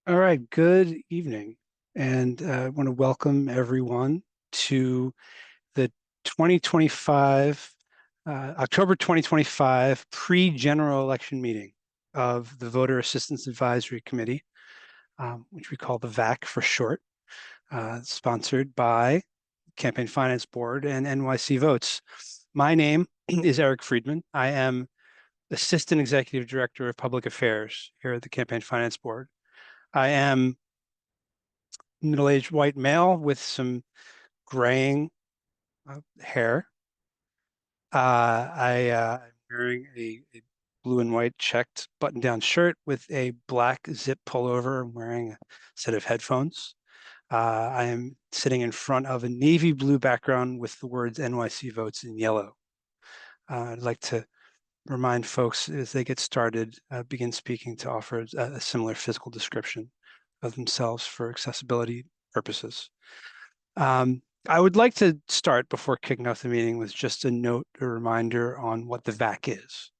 All right, good evening. And I want to welcome everyone to the 2025, October 2025 pre-general election meeting of the Voter Assistance Advisory Committee, which we call the VAC for short, sponsored by Campaign Finance Board and NYC Votes. My name is Eric Friedman. I am Assistant Executive Director of Public Affairs here at the Campaign Finance Board. I am middle-aged white male with some graying hair. I'm wearing a blue and white checked button-down shirt with a black zip pullover. I'm wearing a set of headphones. I am sitting in front of a navy blue background with the words NYC Votes in yellow. I'd like to remind folks as they get started, begin speaking to offer a similar physical description of themselves for accessibility purposes. I would like to start before kicking off the meeting with just a note, a reminder on what the VAC is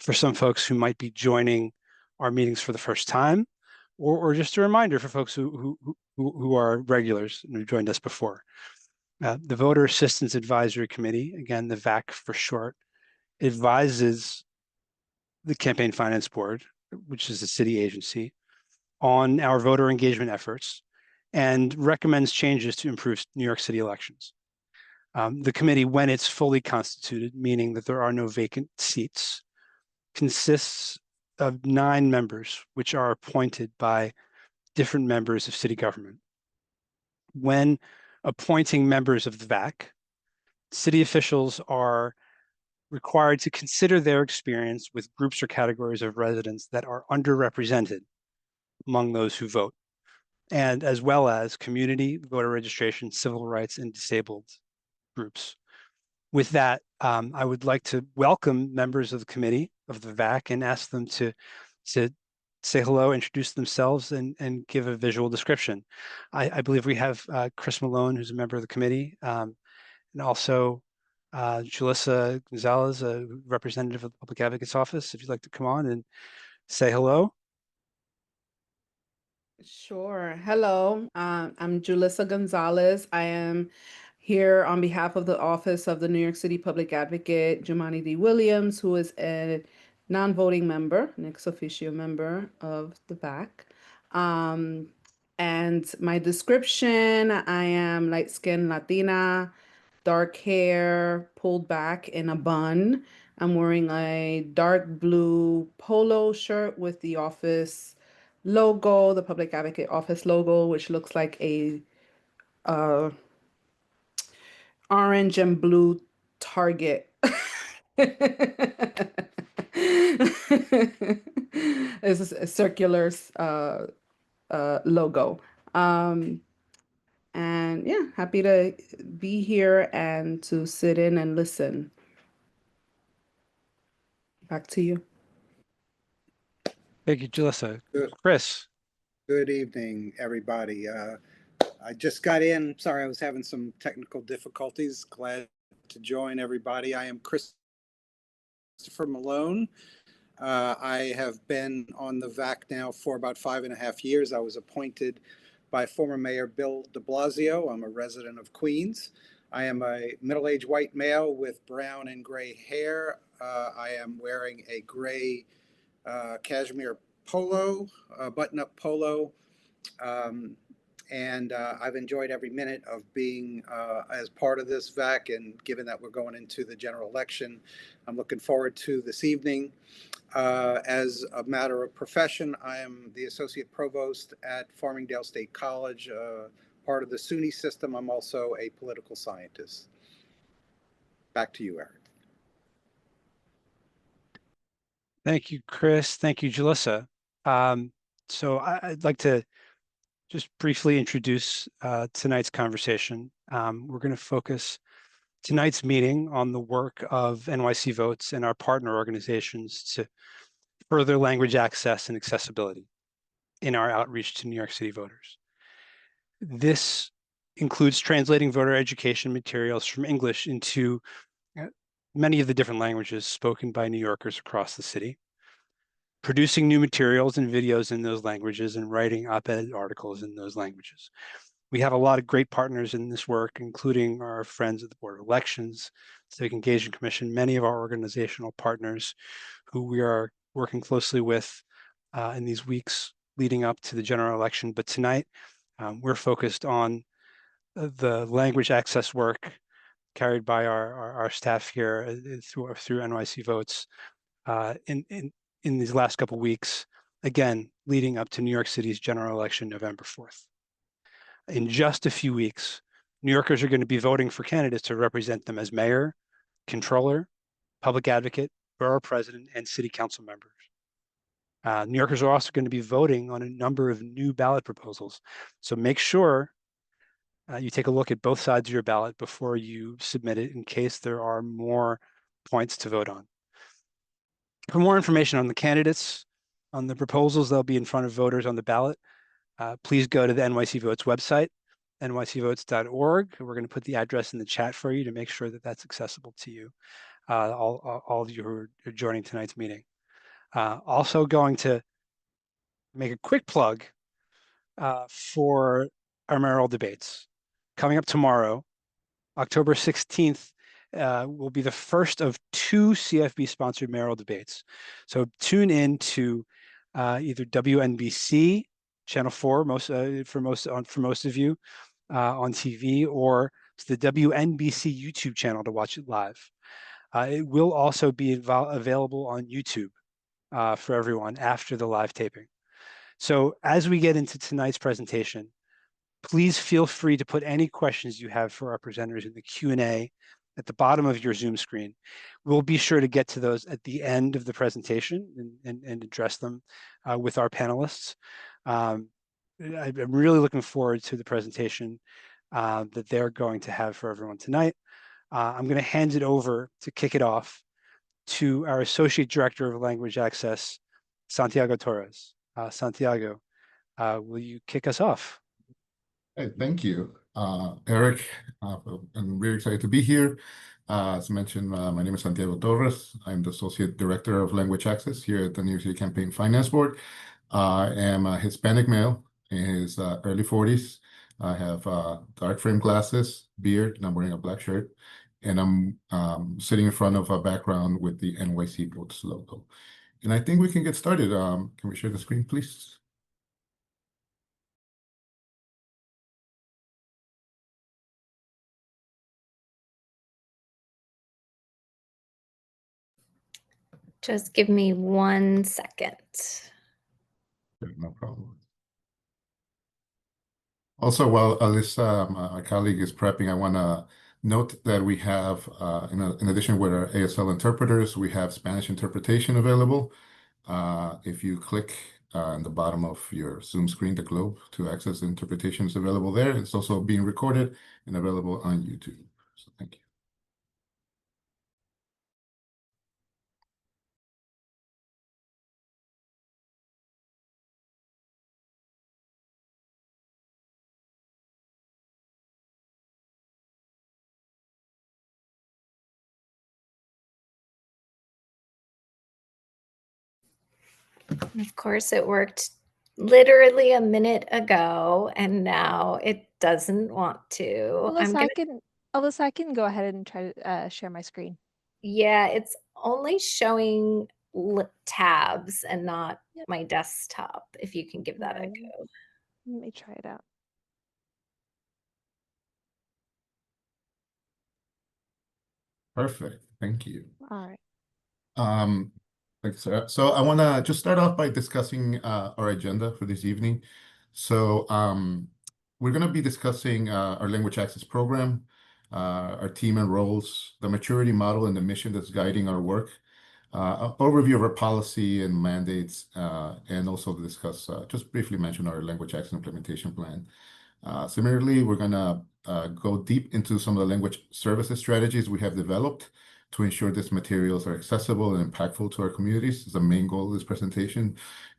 for some folks who might be joining our meetings for the first time, or just a reminder for folks who are regulars and who joined us before. The Voter Assistance Advisory Committee, again, the VAC for short, advises the Campaign Finance Board, which is a city agency, on our voter engagement efforts and recommends changes to improve New York City elections. The committee, when it's fully constituted, meaning that there are no vacant seats, consists of 9 members, which are appointed by different members of city government. When appointing members of the VAC, city officials are required to consider their experience with groups or categories of residents that are underrepresented among those who vote, and as well as community, voter registration, civil rights, and disabled groups. With that, I would like to welcome members of the committee of the VAC and ask them to say hello, introduce themselves, and give a visual description. I believe we have Chris Malone, who's a member of the committee, and also Julissa Gonzalez, a representative of the Public Advocate's Office. If you'd like to come on and say hello. Sure. Hello, I'm Julissa Gonzalez. I am here on behalf of the Office of the New York City Public Advocate, Jumani D. Williams, who is a non-voting member, an ex officio member of the VAC. And my description, I am light-skinned Latina, dark hair, pulled back in a bun. I'm wearing a dark blue polo shirt with the office logo, the Public Advocate Office logo, which looks like a orange and blue target. It's a circular logo. And yeah, happy to be here and to sit in and listen. Back to you. Thank you, Julissa. Good, Chris. good evening, everybody. I just got in. Sorry, I was having some technical difficulties. Glad to join everybody. I am Christopher Malone. I have been on the VAC now for about 5.5 years. I was appointed by former Mayor Bill de Blasio. I'm a resident of Queens. I am a middle-aged white male with brown and gray hair. I am wearing a gray cashmere polo, button-up polo, and I've enjoyed every minute of being as part of this VAC, and given that we're going into the general election, I'm looking forward to this evening. As a matter of profession, I am the Associate Provost at Farmingdale State College, part of the SUNY system. I'm also a political scientist. Back to you, Eric. Thank you, Chris. Thank you, Julissa. So I'd like to just briefly introduce tonight's conversation. We're going to focus tonight's meeting on the work of NYC Votes and our partner organizations to further language access and accessibility in our outreach to New York City voters. This includes translating voter education materials from English into many of the different languages spoken by New Yorkers across the city. producing new materials and videos in those languages, and writing op-ed articles in those languages. We have a lot of great partners in this work, including our friends at the Board of Elections, Civic Engagement Commission, many of our organizational partners who we are working closely with in these weeks leading up to the general election. But tonight, we're focused on the language access work carried by our staff here through NYC Votes in these last couple of weeks, again, leading up to New York City's general election, November 4th. In just a few weeks, New Yorkers are going to be voting for candidates to represent them as mayor, controller, public advocate, borough president, and city council members. New Yorkers are also going to be voting on a number of new ballot proposals. So make sure you take a look at both sides of your ballot before you submit it in case there are more points to vote on. For more information on the candidates, on the proposals that'll be in front of voters on the ballot, please go to the NYC Votes website, nycvotes.org. We're going to put the address in the chat for you to make sure that that's accessible to you, all of you who are joining tonight's meeting. Also going to make a quick plug for our mayoral debates. Coming up tomorrow, October 16th, will be the first of 2 CFB-sponsored mayoral debates. So tune in to either WNBC, Channel 4, for most of you on TV, or to the WNBC YouTube channel to watch it live. It will also be available on YouTube for everyone after the live taping. So as we get into tonight's presentation, please feel free to put any questions you have for our presenters in the Q&A at the bottom of your Zoom screen. We'll be sure to get to those at the end of the presentation and address them with our panelists. I'm really looking forward to the presentation that they're going to have for everyone tonight. I'm going to hand it over to kick it off to our Associate Director of Language Access, Santiago Torres. Santiago, will you kick us off? Hey, thank you, Eric. I'm very excited to be here. As mentioned, my name is Santiago Torres. I'm the Associate Director of Language Access here at the NYC Campaign Finance Board. I am a Hispanic male in his early 40s. I have dark frame glasses, beard, and I'm wearing a black shirt. And I'm sitting in front of a background with the NYC Votes logo. And I think we can get started. Can we share the screen, please? Just give me 1 second. No problem. Also, while Alyssa, my colleague, is prepping, I want to note that we have, in addition with our ASL interpreters, we have Spanish interpretation available. If you click on the bottom of your Zoom screen, the globe, to access the interpretations available there. It's also being recorded and available on YouTube. So thank you. Of course, it worked literally a minute ago, and now it doesn't want to. Alyssa, I can go ahead and try to share my screen. Yeah, it's only showing tabs and not my desktop, if you can give that a go. Let me try it out. Perfect. Thank you. All right. Thanks, Sarah. So I want to just start off by discussing our agenda for this evening. So we're going to be discussing our language access program, our team and roles, the maturity model and the mission that's guiding our work, an overview of our policy and mandates, and also discuss, just briefly mention our language access implementation plan. Similarly, we're going to go deep into some of the language services strategies we have developed to ensure these materials are accessible and impactful to our communities. Is the main goal of this presentation,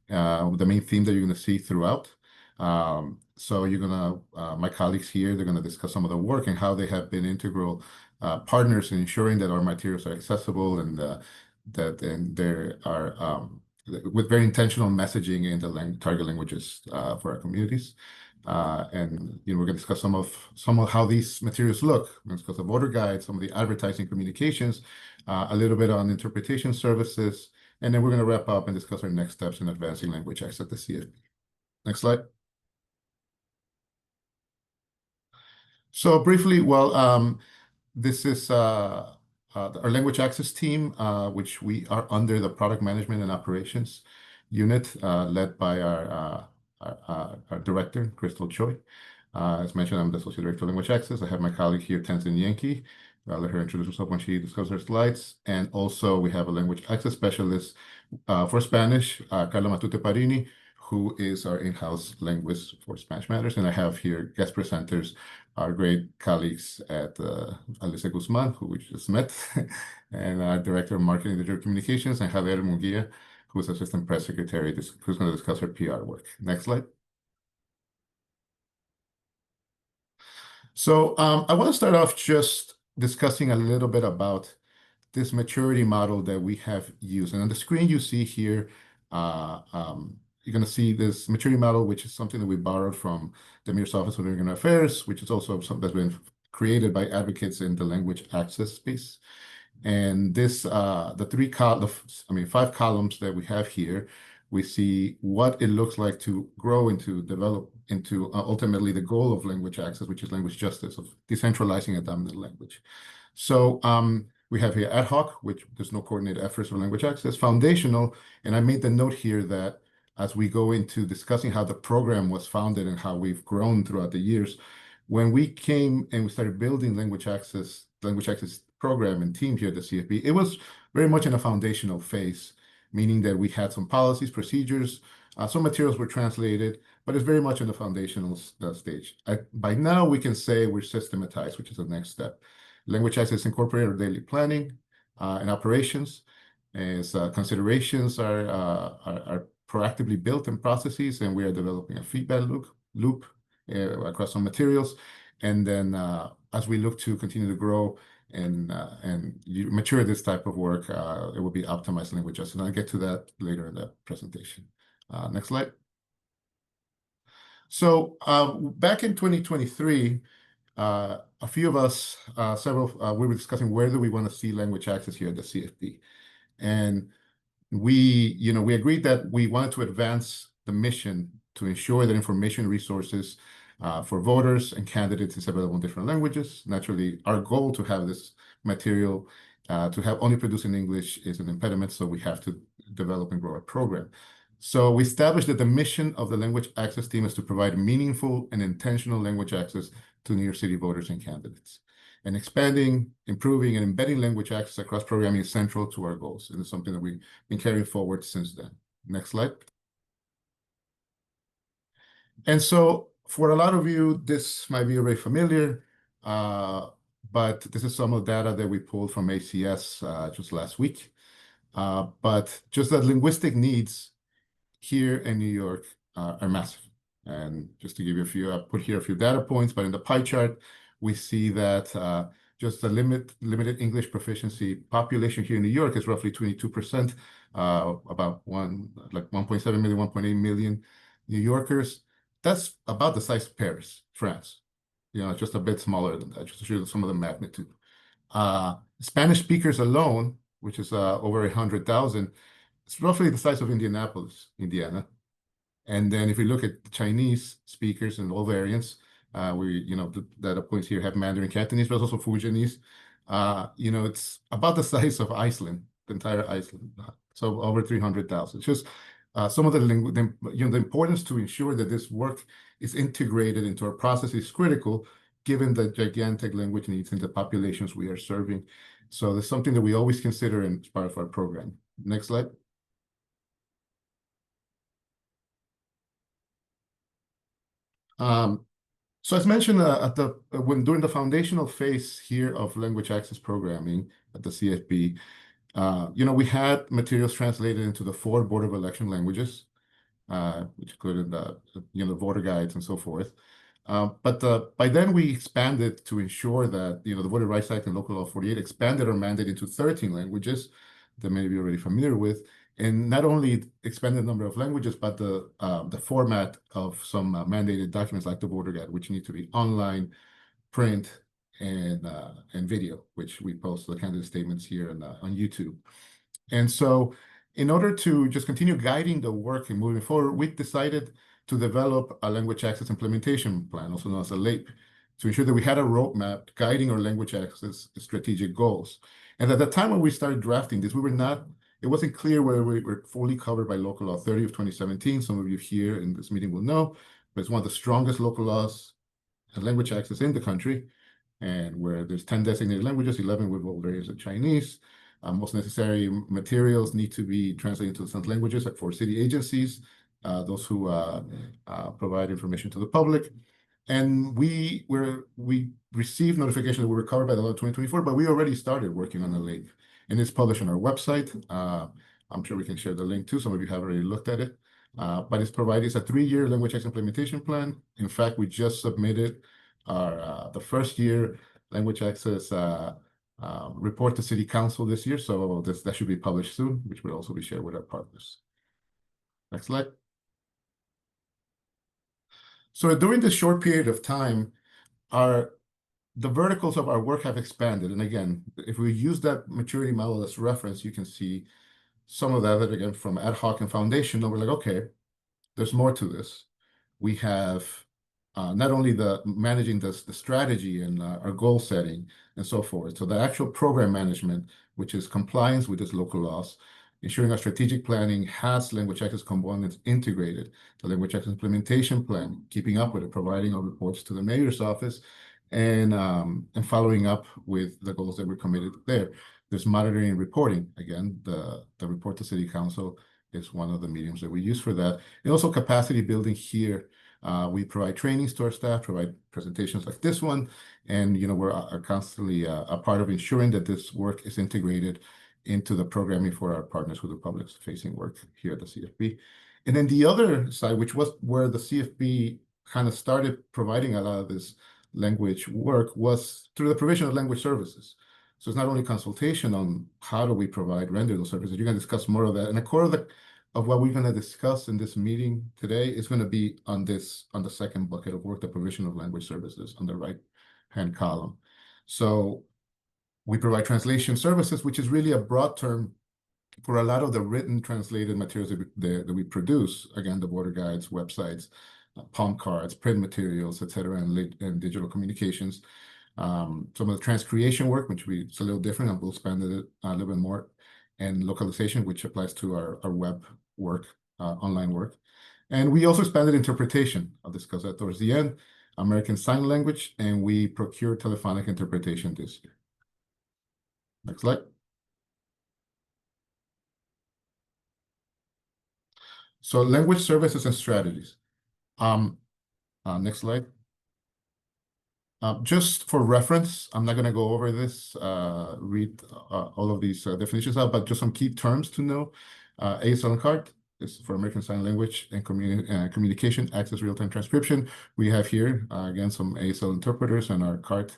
the main theme that you're going to see throughout. So you're going to, my colleagues here, they're going to discuss some of the work and how they have been integral partners in ensuring that our materials are accessible and that there are with very intentional messaging in the target languages for our communities. And we're going to discuss some of how these materials look. We're going to discuss the voter guide, some of the advertising communications, a little bit on interpretation services, and then we're going to wrap up and discuss our next steps in advancing language access at the CFP. Next slide. So briefly, well, this is our language access team, which we are under the product management and operations unit, led by our director, Crystal Choi. As mentioned, I'm the Associate Director of Language Access. I have my colleague here, Tenzin Yankee. I'll let her introduce herself when she discusses her slides. And also, we have a language access specialist for Spanish, Carla Matute Parini, who is our in-house linguist for Spanish Matters. And I have here guest presenters, our great colleagues at Alice Guzman, who we just met, and our Director of Marketing and Digital Communications, and Javier Munguia, who is Assistant Press Secretary, who's going to discuss her PR work. Next slide. So I want to start off just discussing a little bit about this maturity model that we have used. And on the screen you see here, you're going to see this maturity model, which is something that we borrowed from the Mayor's Office of Immigrant Affairs, which is also something that's been created by advocates in the language access space. And this, the 5 columns that we have here, we see what it looks like to grow into, develop into ultimately the goal of language access, which is language justice, of decentralizing a dominant language. So we have here ad hoc, which there's no coordinated efforts for language access, foundational, and I made the note here that as we go into discussing how the program was founded and how we've grown throughout the years, when we came and we started building language access program and team here at the CFP, it was very much in a foundational phase, meaning that we had some policies, procedures, some materials were translated, but it's very much in the foundational stage. By now, we can say we're systematized, which is the next step. Language access incorporated our daily planning and operations, as considerations are proactively built in processes, and we are developing a feedback loop across some materials. And then as we look to continue to grow and mature this type of work, it will be optimized language access. And I'll get to that later in the presentation. Next slide. So back in 2023, a few of us, we were discussing where do we want to see language access here at the CFP. And we agreed that we wanted to advance the mission to ensure that information resources for voters and candidates is available in different languages. Naturally, our goal to have this material to have only produced in English is an impediment, so we have to develop and grow a program. So we established that the mission of the language access team is to provide meaningful and intentional language access to New York City voters and candidates. And expanding, improving, and embedding language access across programming is central to our goals. And it's something that we've been carrying forward since then. Next slide. And so for a lot of you, this might be very familiar, but this is some of the data that we pulled from ACS just last week. But just that linguistic needs here in New York are massive. And just to give you a few, I put here a few data points, but in the pie chart, we see that just the limited English proficiency population here in New York is roughly 22%, about 1.7 million, 1.8 million New Yorkers. That's about the size of Paris, France. Just a bit smaller than that, just to show you some of the magnitude. Spanish speakers alone, which is over 100,000, it's roughly the size of Indianapolis, Indiana. And then if we look at the Chinese speakers and all variants, the data points here have Mandarin Cantonese, but also Fujianese. It's about the size of Iceland, the entire Iceland. So over 300,000. It's just some of the importance to ensure that this work is integrated into our process is critical, given the gigantic language needs in the populations we are serving. So that's something that we always consider as part of our program. Next slide. So as mentioned, during the foundational phase here of language access programming at the CFP, we had materials translated into the 4 Board of Election languages, which included the voter guides and so forth. But by then we expanded to ensure that the Voter Rights Act and Local Law 48 expanded our mandate into 13 languages that many of you are already familiar with. and not only expanded the number of languages, but the format of some mandated documents like the voter guide, which need to be online, print, and video, which we post the candidate statements here on YouTube. And so in order to just continue guiding the work and moving forward, we decided to develop a language access implementation plan, also known as a LAIP, to ensure that we had a roadmap guiding our language access strategic goals. And at the time when we started drafting this, it wasn't clear whether we were fully covered by Local Law 30 of 2017. Some of you here in this meeting will know, but it's one of the strongest local laws and language access in the country, and where there's 10 designated languages, 11 with all variants of Chinese. Most necessary materials need to be translated into some languages for city agencies, those who provide information to the public. And we received notification that we were covered by the law 2024, but we already started working on the LAIP, and it's published on our website. I'm sure we can share the link too. Some of you have already looked at it, but it's a 3-year language access implementation plan. In fact, we just submitted the first year language access report to City Council this year, so that should be published soon, which will also be shared with our partners. Next slide. So during this short period of time, the verticals of our work have expanded. And again, if we use that maturity model as reference, you can see some of that again from ad hoc and foundational. We're like, okay, there's more to this. We have not only managing the strategy and our goal setting and so forth. So the actual program management, which is compliance with these local laws, ensuring our strategic planning has language access components integrated, the language access implementation plan, keeping up with it, providing our reports to the mayor's office, and following up with the goals that we're committed there. There's monitoring and reporting. Again, the report to City Council is one of the mediums that we use for that. And also capacity building here. We provide trainings to our staff, provide presentations like this one, and we're constantly a part of ensuring that this work is integrated into the programming for our partners who do public-facing work here at the CFB. And then the other side, which was where the CFB kind of started providing a lot of this language work, was through the provision of language services. So it's not only consultation on how do we render those services. You're going to discuss more of that. And a core of what we're going to discuss in this meeting today is going to be on the second bucket of work, the provision of language services on the right-hand column. So we provide translation services, which is really a broad term for a lot of the written translated materials that we produce. Again, the voter guides, websites, palm cards, print materials, etc., and digital communications. Some of the transcreation work, which it's a little different, and we'll expand it a little bit more, and localization, which applies to our web work, online work. And we also expanded interpretation. I'll discuss that towards the end. American Sign Language, and we procured telephonic interpretation this year. Next slide. So language services and strategies. Next slide. Just for reference, I'm not going to go over this, read all of these definitions out, but just some key terms to know. ASL card is for American Sign Language and Communication Access Real-Time Transcription. We have here, again, some ASL interpreters and our card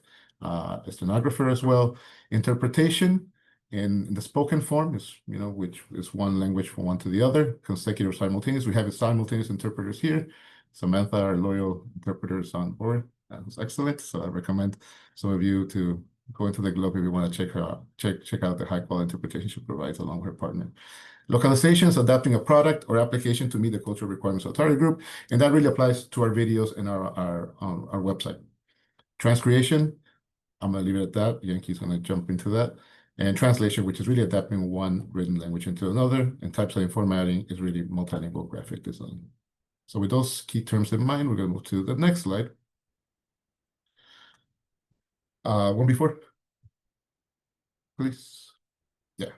stenographer as well. Interpretation in the spoken form is, which is one language from one to the other, consecutive simultaneous. We have simultaneous interpreters here. Samantha, our loyal interpreters on board. That was excellent. So I recommend some of you to go into the Globe if you want to check out the high quality interpretation she provides along with her partner. Localizations, adapting a product or application to meet the cultural requirements of a target group. And that really applies to our videos and our website. Transcreation, I'm going to leave it at that. Yankee's going to jump into that. And translation, which is really adapting one written language into another. And typesetting formatting is really multilingual graphic design. So with those key terms in mind, we're going to move to the next slide. One before, please. Yeah.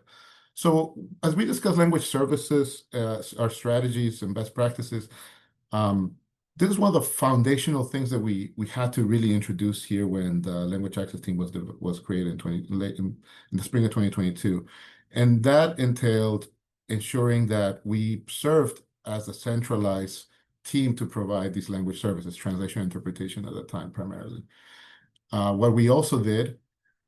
So as we discuss language services, our strategies and best practices, this is one of the foundational things that we had to really introduce here when the language access team was created in the spring of 2022. And that entailed ensuring that we served as a centralized team to provide these language services, translation and interpretation at the time primarily. What we also did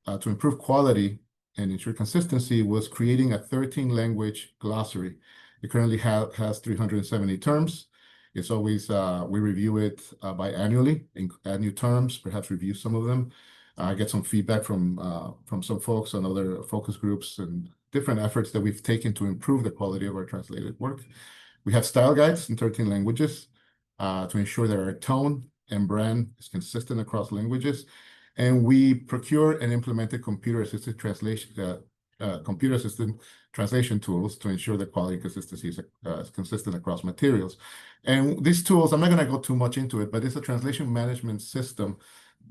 to improve quality and ensure consistency was creating a 13-language glossary. It currently has 370 terms. It's always, we review it biannually and add new terms, perhaps review some of them. Get some feedback from some folks on other focus groups and different efforts that we've taken to improve the quality of our translated work. We have style guides in 13 languages to ensure that our tone and brand is consistent across languages. And we procure and implemented computer-assisted translation tools to ensure that quality and consistency is consistent across materials. And these tools, I'm not going to go too much into it, but it's a translation management system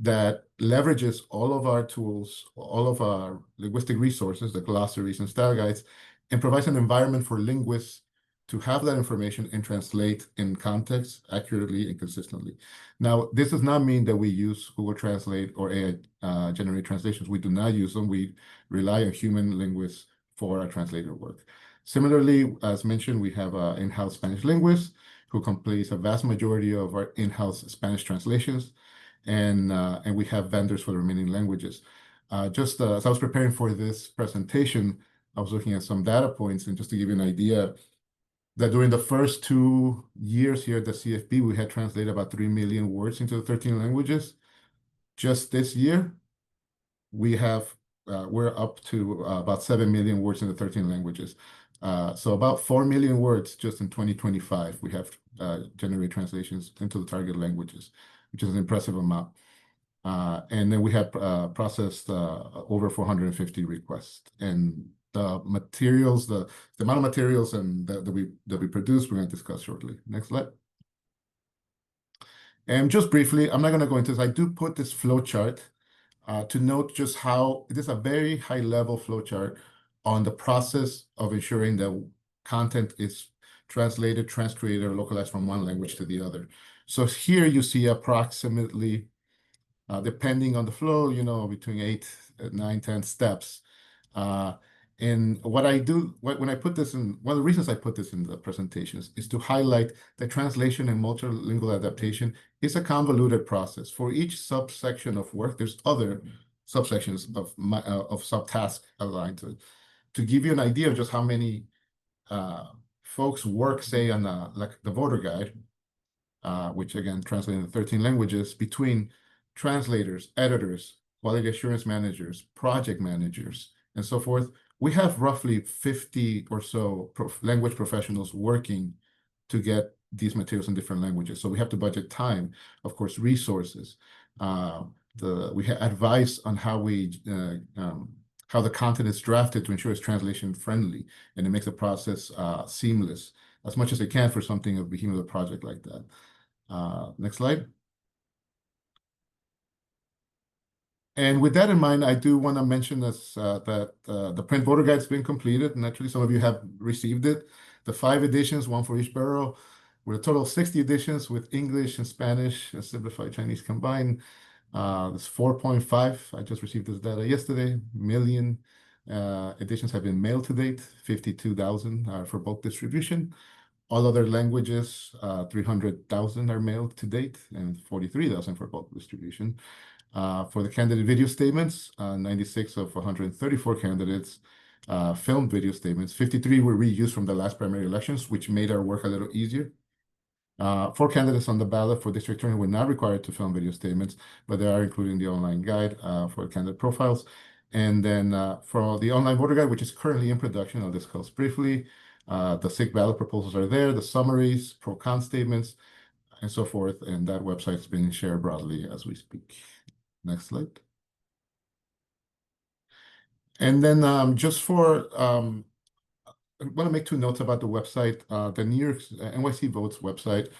that leverages all of our tools, all of our linguistic resources, the glossaries and style guides, and provides an environment for linguists to have that information and translate in context accurately and consistently. Now, this does not mean that we use Google Translate or AI generated translations. We do not use them. We rely on human linguists for our translator work. Similarly, as mentioned, we have an in-house Spanish linguist who completes a vast majority of our in-house Spanish translations, and we have vendors for the remaining languages. Just as I was preparing for this presentation, I was looking at some data points, and just to give you an idea, that during the first 2 years here at the CFB, we had translated about 3 million words into the 13 languages. Just this year, we're up to about 7 million words in the 13 languages. So about 4 million words just in 2025, we have generated translations into the target languages, which is an impressive amount. And then we have processed over 450 requests. And the materials, the amount of materials and that we produce, we're going to discuss shortly. Next slide. And just briefly, I'm not going to go into this. I do put this flow chart to note just how it is a very high level flow chart on the process of ensuring that content is translated, transcreated, or localized from one language to the other. So here you see approximately, depending on the flow, between 8, 9, 10 steps. And what I do, when I put this in, one of the reasons I put this in the presentations is to highlight that translation and multilingual adaptation is a convoluted process. For each subsection of work, there's other subsections of subtasks aligned to it. To give you an idea of just how many folks work, say, on like the voter guide, which again, translated in 13 languages, between translators, editors, quality assurance managers, project managers, and so forth, we have roughly 50 or so language professionals working to get these materials in different languages. So we have to budget time, of course, resources. We have advice on how how the content is drafted to ensure it's translation friendly, and it makes the process seamless as much as it can for something of behemoth project like that. Next slide. And with that in mind, I do want to mention this, that the print voter guide has been completed. Naturally, some of you have received it. The 5 editions, one for each borough, with a total of 60 editions with English and Spanish and simplified Chinese combined. There's 4.5, I just received this data yesterday, million editions have been mailed to date, 52,000 are for bulk distribution. All other languages, 300,000 are mailed to date, and 43,000 for bulk distribution. For the candidate video statements, 96 of 134 candidates filmed video statements. 53 were reused from the last primary elections, which made our work a little easier. 4 candidates on the ballot for district attorney were not required to film video statements, but they are included in the online guide for candidate profiles. And then for the online voter guide, which is currently in production, I'll discuss briefly. The SIG ballot proposals are there, the summaries, pro-con statements, and so forth. And that website is being shared broadly as we speak. Next slide. And then just for, I want to make 2 notes about the website. The New York NYC Votes website,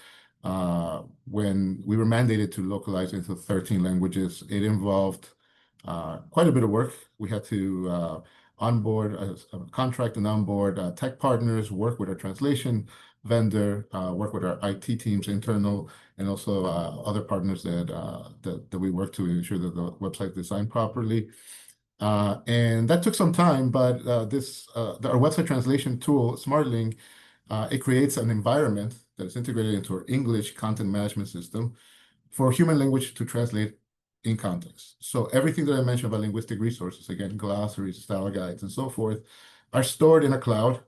when we were mandated to localize into 13 languages, it involved quite a bit of work. We had to onboard, contract and onboard tech partners, work with our translation vendor, work with our IT teams, internal, and also other partners that we work to ensure that the website is designed properly. And that took some time, but our website translation tool, SmartLink, it creates an environment that is integrated into our English content management system for human language to translate in context. So everything that I mentioned about linguistic resources, again, glossaries, style guides, and so forth, are stored in a cloud,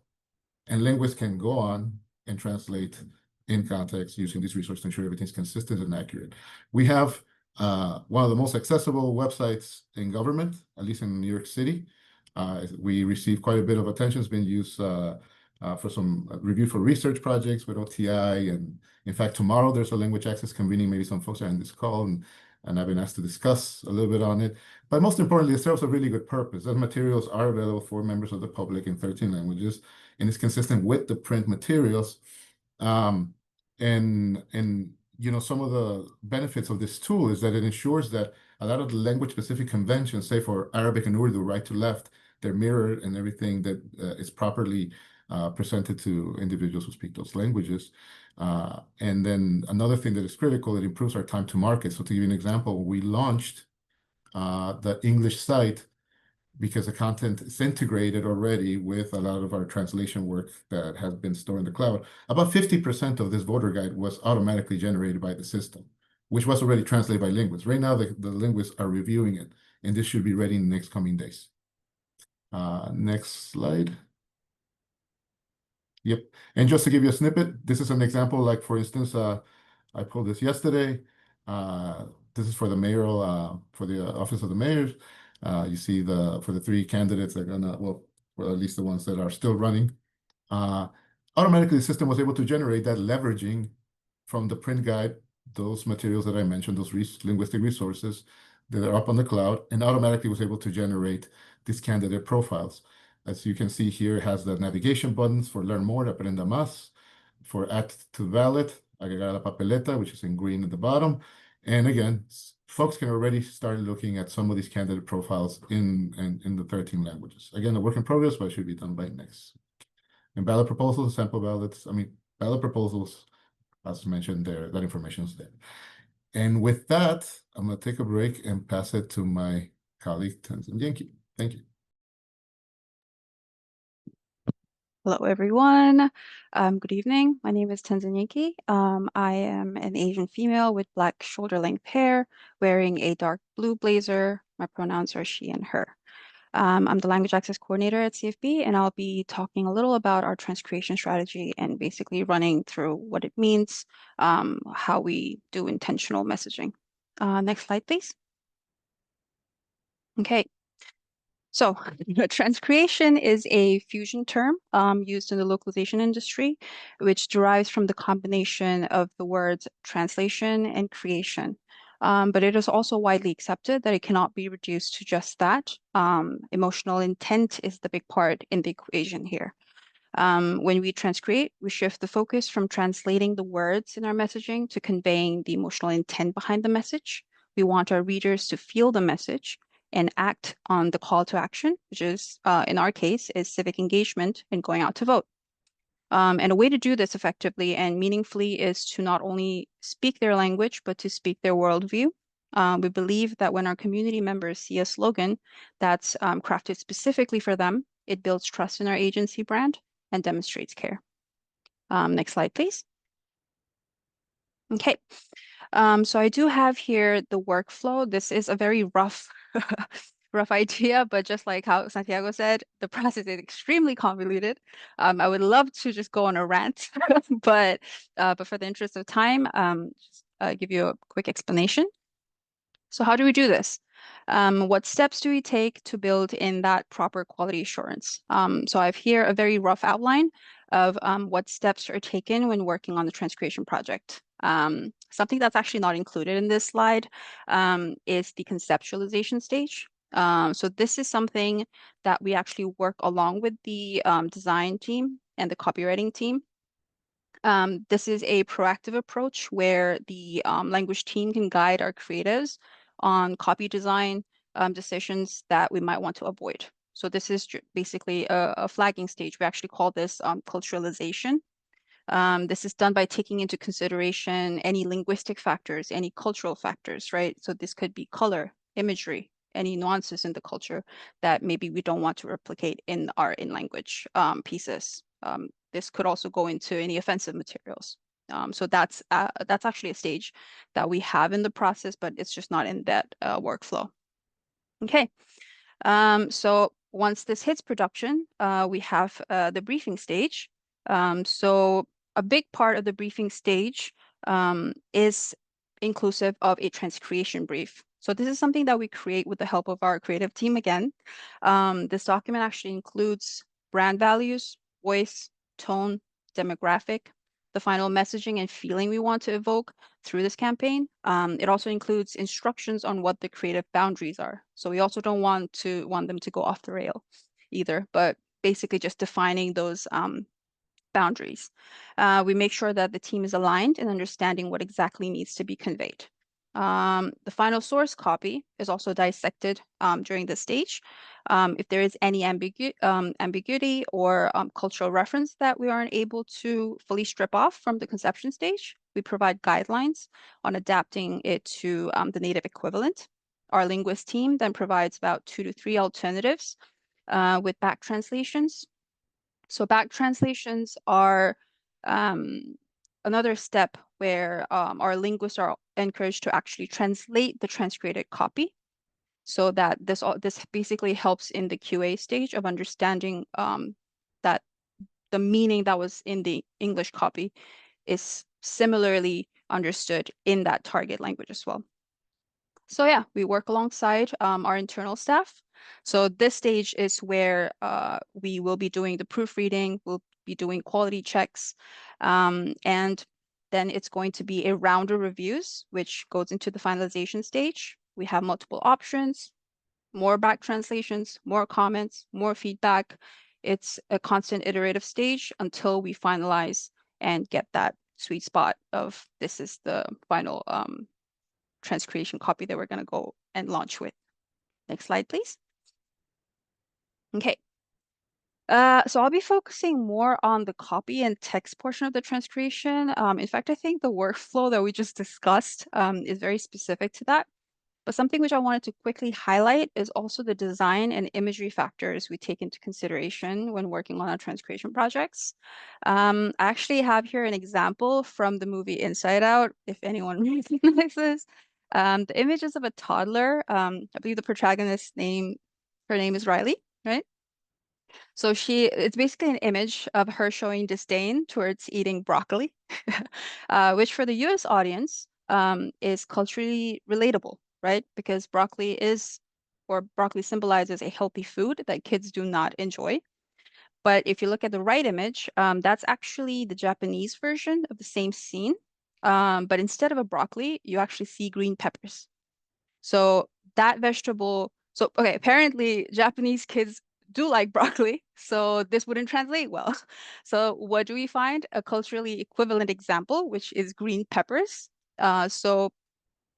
and linguists can go on and translate in context using these resources to ensure everything's consistent and accurate. We have one of the most accessible websites in government, at least in New York City. We receive quite a bit of attention. It's been used for some review for research projects with OTI. And in fact, tomorrow there's a language access convening. Maybe some folks are in this call, and I've been asked to discuss a little bit on it. But most importantly, it serves a really good purpose. Those materials are available for members of the public in 13 languages, and it's consistent with the print materials. And you know, some of the benefits of this tool is that it ensures that a lot of the language-specific conventions, say for Arabic and Urdu, right to left, they're mirrored, and everything that is properly presented to individuals who speak those languages. And then another thing that is critical, it improves our time to market. So to give you an example, we launched the English site because the content is integrated already with a lot of our translation work that has been stored in the cloud. About 50% of this voter guide was automatically generated by the system, which was already translated by linguists. Right now, the linguists are reviewing it, and this should be ready in the next coming days. Next slide. Yep. And just to give you a snippet, this is an example, like for instance, I pulled this yesterday. This is for the mayoral, for the office of the mayor. You see for the 3 candidates that are gonna, well, at least the ones that are still running. Automatically, the system was able to generate that, leveraging from the print guide, those materials that I mentioned, those linguistic resources that are up on the cloud, and automatically was able to generate these candidate profiles. As you can see here, it has the navigation buttons for learn more, aprenda más, for add to ballot, agregar la papeleta, which is in green at the bottom. And again, folks can already start looking at some of these candidate profiles in the 13 languages. Again, a work in progress, but it should be done by next. And ballot proposals, sample ballots, ballot proposals, as mentioned there, that information is there. And with that, I'm going to take a break and pass it to my colleague, Tenzin Yankee. Thank you. Hello, everyone. Good evening. My name is Tenzin Yankee. I am an Asian female with black shoulder-length hair, wearing a dark blue blazer. My pronouns are she and her. I'm the language access coordinator at CFB, and I'll be talking a little about our transcreation strategy and basically running through what it means, how we do intentional messaging. Next slide, please. Okay. So transcreation is a fusion term used in the localization industry, which derives from the combination of the words translation and creation. But it is also widely accepted that it cannot be reduced to just that. Emotional intent is the big part in the equation here. When we transcreate, we shift the focus from translating the words in our messaging to conveying the emotional intent behind the message. We want our readers to feel the message and act on the call to action, which is, in our case, is civic engagement and going out to vote. And a way to do this effectively and meaningfully is to not only speak their language, but to speak their worldview. We believe that when our community members see a slogan that's crafted specifically for them, it builds trust in our agency brand and demonstrates care. Next slide, please. Okay. So I do have here the workflow. This is a very rough idea, but just like how Santiago said, the process is extremely convoluted. I would love to just go on a rant, but for the interest of time, just give you a quick explanation. So how do we do this? What steps do we take to build in that proper quality assurance? So I have here a very rough outline of what steps are taken when working on the transcreation project. Something that's actually not included in this slide is the conceptualization stage. So this is something that we actually work along with the design team and the copywriting team. This is a proactive approach where the language team can guide our creatives on copy design decisions that we might want to avoid. So this is basically a flagging stage. We actually call this culturalization. This is done by taking into consideration any linguistic factors, any cultural factors, right? So this could be color, imagery, any nuances in the culture that maybe we don't want to replicate in our in-language pieces. This could also go into any offensive materials. So that's actually a stage that we have in the process, but it's just not in that workflow. Okay. So once this hits production, we have the briefing stage. So a big part of the briefing stage is inclusive of a transcreation brief. So this is something that we create with the help of our creative team again. This document actually includes brand values, voice, tone, demographic, the final messaging and feeling we want to evoke through this campaign. It also includes instructions on what the creative boundaries are. So we also don't want them to go off the rail either, but basically just defining those boundaries. We make sure that the team is aligned in understanding what exactly needs to be conveyed. The final source copy is also dissected during this stage. If there is any ambiguity or cultural reference that we aren't able to fully strip off from the conception stage, we provide guidelines on adapting it to the native equivalent. Our linguist team then provides about 2 to 3 alternatives with back translations. So back translations are another step where our linguists are encouraged to actually translate the transcreated copy, so that this basically helps in the QA stage of understanding that the meaning that was in the English copy is similarly understood in that target language as well. So yeah, we work alongside our internal staff. So this stage is where we will be doing the proofreading, we'll be doing quality checks, and then it's going to be a round of reviews, which goes into the finalization stage. We have multiple options, more back translations, more comments, more feedback. It's a constant iterative stage until we finalize and get that sweet spot of this is the final transcreation copy that we're going to go and launch with. Next slide, please. Okay. So I'll be focusing more on the copy and text portion of the transcreation. In fact, I think the workflow that we just discussed is very specific to that. But something which I wanted to quickly highlight is also the design and imagery factors we take into consideration when working on our transcreation projects. I actually have here an example from the movie Inside Out, if anyone recognizes. The images of a toddler. I believe the protagonist's name, her name is Riley, right? So it's basically an image of her showing disdain towards eating broccoli, which for the US audience is culturally relatable, right? Because broccoli symbolizes a healthy food that kids do not enjoy. But if you look at the right image, that's actually the Japanese version of the same scene. But instead of a broccoli, you actually see green peppers. So that vegetable, okay, apparently Japanese kids do like broccoli, so this wouldn't translate well. So what do we find? A culturally equivalent example, which is green peppers. So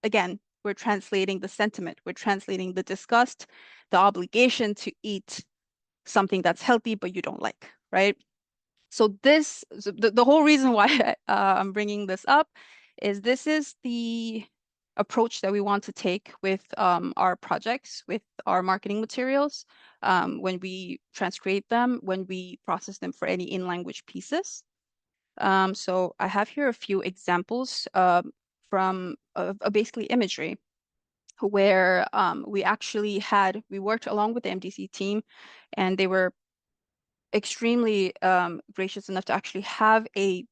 again, we're translating the sentiment, we're translating the disgust, the obligation to eat something that's healthy but you don't like, right? So the whole reason why I'm bringing this up is this is the approach that we want to take with our projects, with our marketing materials, when we transcreate them, when we process them for any in-language pieces. So I have here a few examples from basically imagery where we worked along with the MDC team, and they were extremely gracious enough to actually have a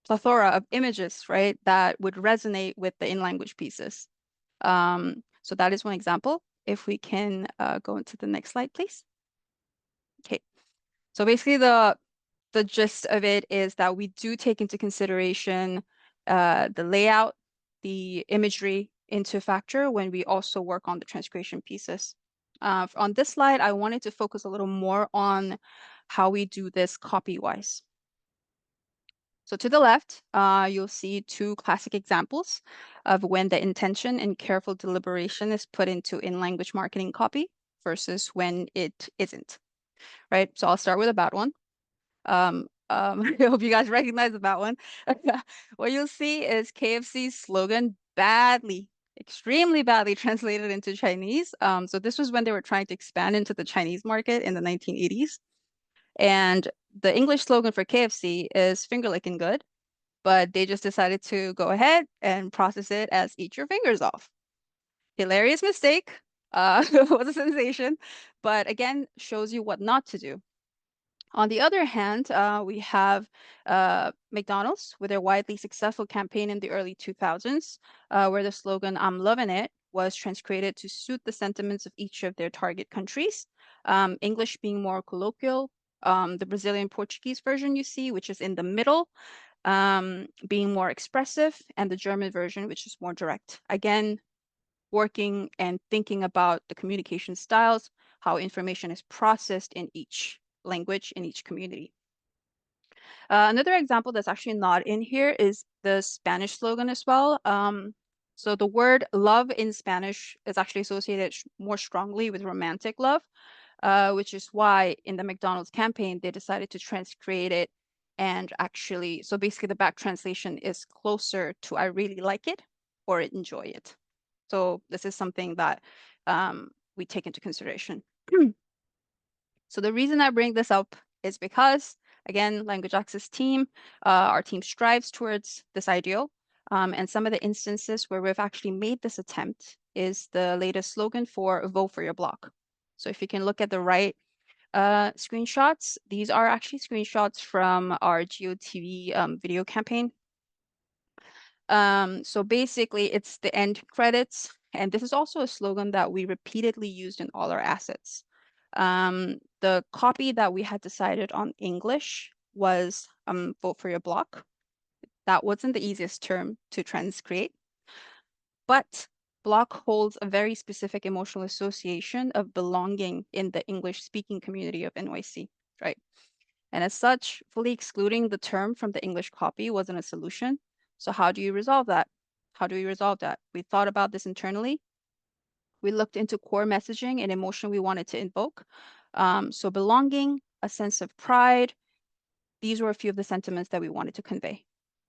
plethora of images, right, that would resonate with the in-language pieces. So that is one example. If we can go into the next slide, please. Okay, so basically the gist of it is that we do take into consideration the layout, the imagery into factor when we also work on the transcreation pieces. On this slide, I wanted to focus a little more on how we do this copy-wise. So to the left, you'll see 2 classic examples of when the intention and careful deliberation is put into in-language marketing copy versus when it isn't, right? So I'll start with a bad one. I hope you guys recognize the bad one. What you'll see is KFC's slogan extremely badly translated into Chinese. So this was when they were trying to expand into the Chinese market in the 1980s. And the English slogan for KFC is finger licking good. but they just decided to go ahead and process it as eat your fingers off. Hilarious mistake, was a sensation, but again, shows you what not to do. On the other hand, we have McDonald's with their widely successful campaign in the early 2000s, where the slogan "I'm loving it" was transcreated to suit the sentiments of each of their target countries. English being more colloquial, the Brazilian Portuguese version you see, which is in the middle, being more expressive, and the German version, which is more direct. Again, working and thinking about the communication styles, how information is processed in each language in each community. Another example that's actually not in here is the Spanish slogan as well. So the word love in Spanish is actually associated more strongly with romantic love, which is why in the McDonald's campaign, they decided to transcreate it. And actually, so basically the back translation is closer to I really like it or enjoy it. So this is something that we take into consideration. So the reason I bring this up is because, again, Language Access team, our team strives towards this ideal. And some of the instances where we've actually made this attempt is the latest slogan for Vote for Your Block. So if you can look at the right screenshots, these are actually screenshots from our GeoTV video campaign. So basically, it's the end credits. And this is also a slogan that we repeatedly used in all our assets. The copy that we had decided on English was Vote for Your Block. That wasn't the easiest term to transcreate, but block holds a very specific emotional association of belonging in the English-speaking community of NYC, right? And as such, fully excluding the term from the English copy wasn't a solution. So how do you resolve that? How do we resolve that? We thought about this internally. We looked into core messaging and emotion we wanted to invoke. So belonging, a sense of pride, these were a few of the sentiments that we wanted to convey.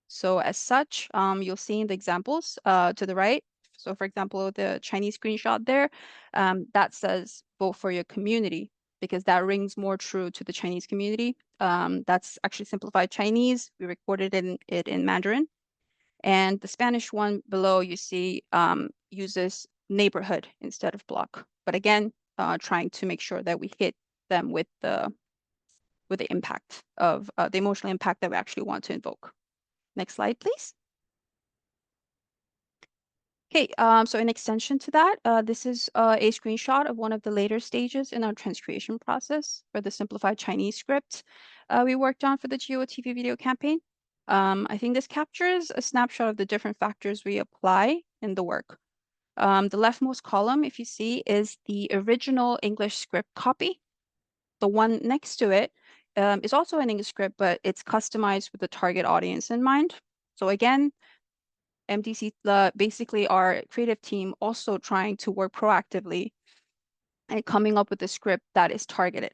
So as such, you'll see in the examples to the right. So for example, the Chinese screenshot there, that says vote for your community, because that rings more true to the Chinese community. That's actually simplified Chinese. We recorded it in Mandarin. And the Spanish one below you see uses neighborhood instead of block. But again, trying to make sure that we hit them with the impact of the emotional impact that we actually want to invoke. Next slide, please. Okay, so in extension to that, this is a screenshot of one of the later stages in our transcreation process for the simplified Chinese script we worked on for the GeoTV video campaign. I think this captures a snapshot of the different factors we apply in the work. The leftmost column, if you see, is the original English script copy. The one next to it is also an English script, but it's customized with the target audience in mind. So again, MDC, basically our creative team also trying to work proactively and coming up with a script that is targeted.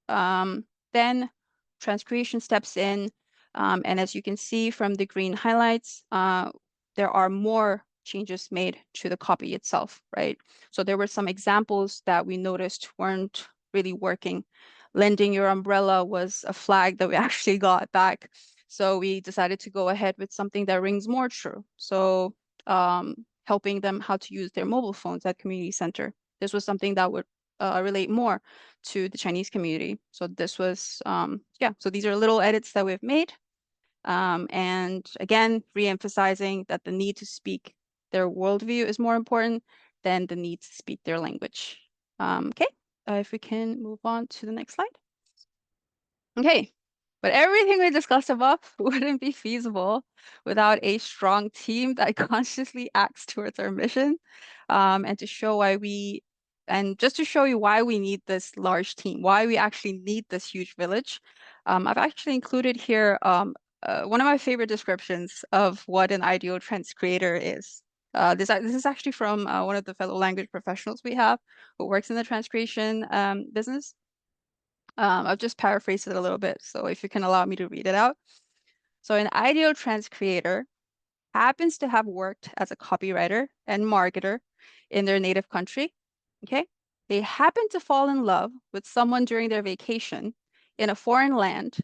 Then transcreation steps in, and as you can see from the green highlights, there are more changes made to the copy itself, right? So there were some examples that we noticed weren't really working. Lending your umbrella was a flag that we actually got back. So we decided to go ahead with something that rings more true. So helping them how to use their mobile phones at community center. This was something that would relate more to the Chinese community. So this was, yeah, so these are little edits that we've made. And again, re-emphasizing that the need to speak their worldview is more important than the need to speak their language. Okay, if we can move on to the next slide. Okay, but everything we discussed above wouldn't be feasible without a strong team that consciously acts towards our mission. And to show why just to show you why we need this large team, why we actually need this huge village, I've actually included here one of my favorite descriptions of what an ideal transcreator is. This is actually from one of the fellow language professionals we have who works in the transcreation business. I've just paraphrased it a little bit, so if you can allow me to read it out. So an ideal transcreator happens to have worked as a copywriter and marketer in their native country, okay? They happen to fall in love with someone during their vacation in a foreign land,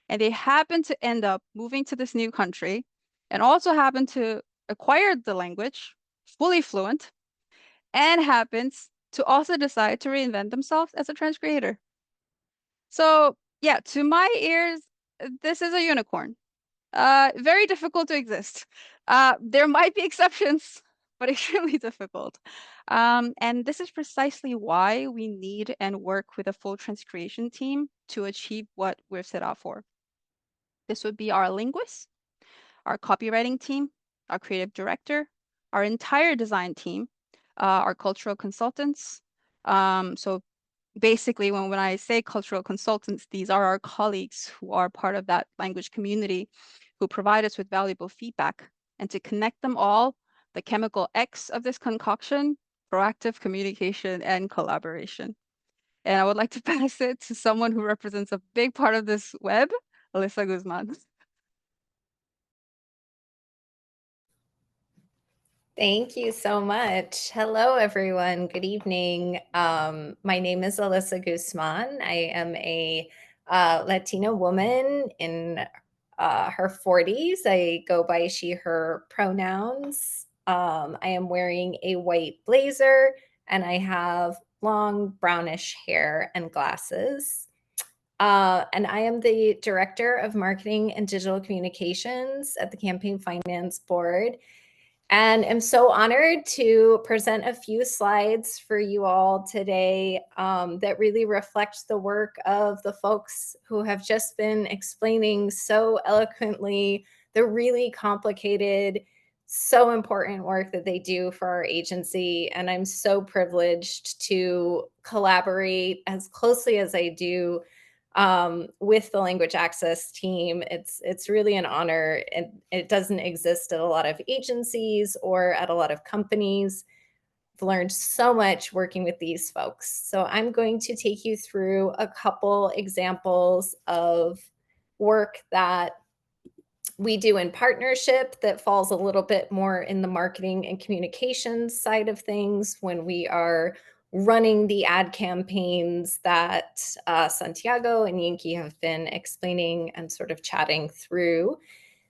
and they happen to end up moving to this new country and also happen to acquire the language fully fluent and happens to also decide to reinvent themselves as a trans creator. So yeah, to my ears, this is a unicorn. Very difficult to exist. There might be exceptions, but extremely difficult. And this is precisely why we need and work with a full transcreation team to achieve what we've set out for. This would be our linguists, our copywriting team, our creative director, our entire design team, our cultural consultants. So basically, when I say cultural consultants, these are our colleagues who are part of that language community who provide us with valuable feedback. And to connect them all, the chemical X of this concoction, proactive communication and collaboration. And I would like to pass it to someone who represents a big part of this web, Alyssa Guzman. Thank you so much. Hello, everyone. Good evening. My name is Alyssa Guzman. I am a Latina woman in her 40s. I go by she, her pronouns. I am wearing a white blazer and I have long brownish hair and glasses. And I am the Director of Marketing and Digital Communications at the Campaign Finance Board. And I'm so honored to present a few slides for you all today that really reflect the work of the folks who have just been explaining so eloquently the really complicated, so important work that they do for our agency. And I'm so privileged to collaborate as closely as I do with the language access team. It's really an honor. It doesn't exist at a lot of agencies or at a lot of companies. I've learned so much working with these folks. So I'm going to take you through a couple examples of work that we do in partnership that falls a little bit more in the marketing and communications side of things when we are running the ad campaigns that Santiago and Yinki have been explaining and sort of chatting through.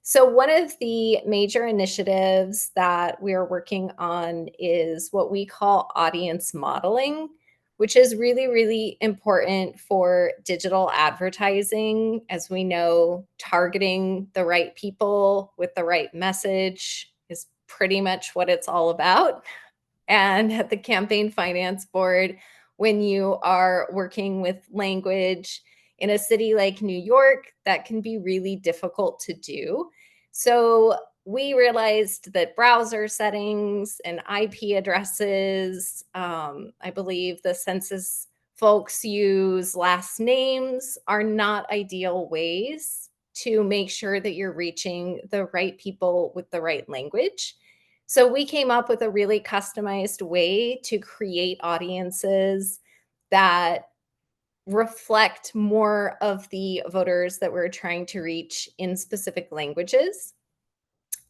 So one of the major initiatives that we're working on is what we call audience modeling, which is really, really important for digital advertising. As we know, targeting the right people with the right message is pretty much what it's all about. And at the Campaign Finance Board, when you are working with language in a city like New York, that can be really difficult to do. So we realized that browser settings and IP addresses, I believe the census folks use last names, are not ideal ways to make sure that you're reaching the right people with the right language. So we came up with a really customized way to create audiences that reflect more of the voters that we're trying to reach in specific languages.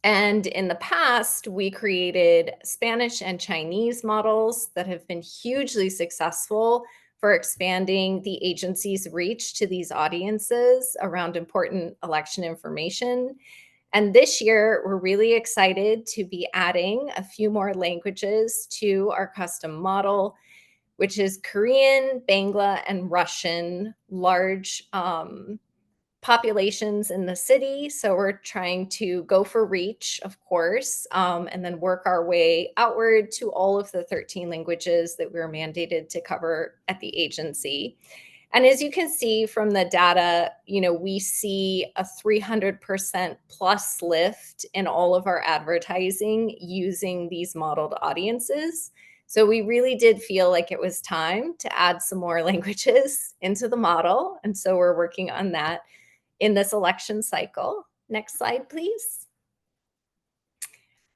And in the past, we created Spanish and Chinese models that have been hugely successful for expanding the agency's reach to these audiences around important election information. And this year, we're really excited to be adding a few more languages to our custom model, which is Korean, Bangla, and Russian, large populations in the city. So we're trying to go for reach, of course, and then work our way outward to all of the 13 languages that we're mandated to cover at the agency. And as you can see from the data, we see a 300% plus lift in all of our advertising using these modeled audiences. So we really did feel like it was time to add some more languages into the model. And so we're working on that in this election cycle. Next slide, please.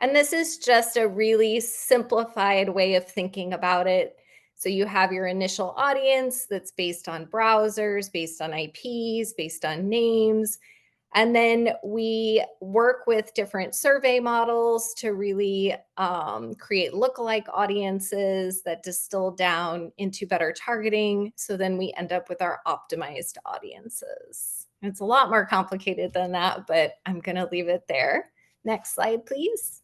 And this is just a really simplified way of thinking about it. So you have your initial audience that's based on browsers, based on IPs, based on names. And then we work with different survey models to really create lookalike audiences that distill down into better targeting. So then we end up with our optimized audiences. It's a lot more complicated than that, but I'm going to leave it there. Next slide, please.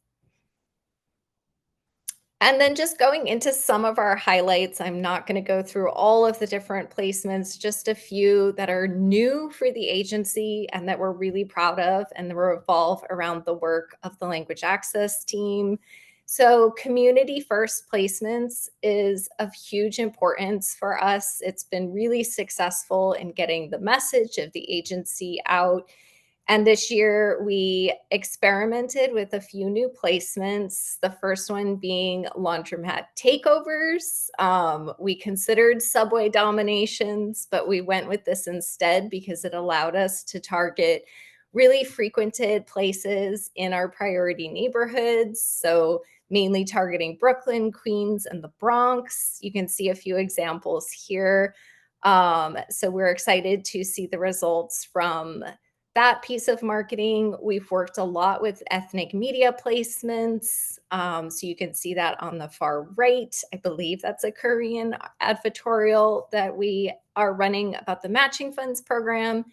And then just going into some of our highlights, I'm not going to go through all of the different placements, just a few that are new for the agency and that we're really proud of and that revolve around the work of the language access team. So community first placements is of huge importance for us. It's been really successful in getting the message of the agency out. And this year we experimented with a few new placements. The first one being laundromat takeovers. We considered subway dominations, but we went with this instead because it allowed us to target really frequented places in our priority neighborhoods. So mainly targeting Brooklyn, Queens, and the Bronx. You can see a few examples here. So we're excited to see the results from that piece of marketing. We've worked a lot with ethnic media placements. So you can see that on the far right. I believe that's a Korean advertorial that we are running about the matching funds program.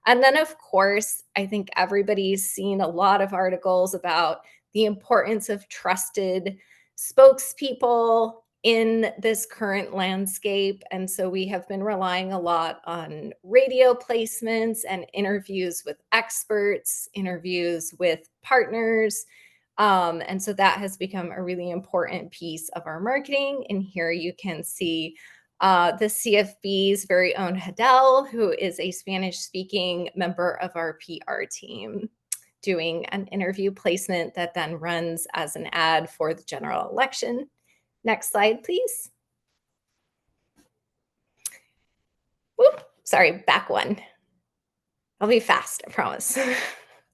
And then, of course, I think everybody's seen a lot of articles about the importance of trusted spokespeople in this current landscape. And so we have been relying a lot on radio placements and interviews with experts, interviews with partners. And so that has become a really important piece of our marketing. And here you can see the CFB's very own Hadel, who is a Spanish-speaking member of our PR team, doing an interview placement that then runs as an ad for the general election. Next slide, please. Whoop, sorry, back one. I'll be fast, I promise.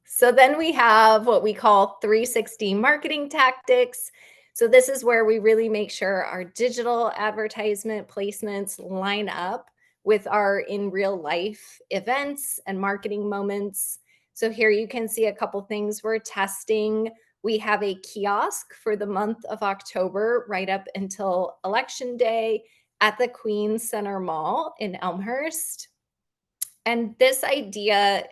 So then we have what we call 360 marketing tactics. So this is where we really make sure our digital advertisement placements line up with our in real life events and marketing moments. So here you can see a couple things we're testing. We have a kiosk for the month of October right up until Election Day at the Queens Center Mall in Elmhurst. And this idea,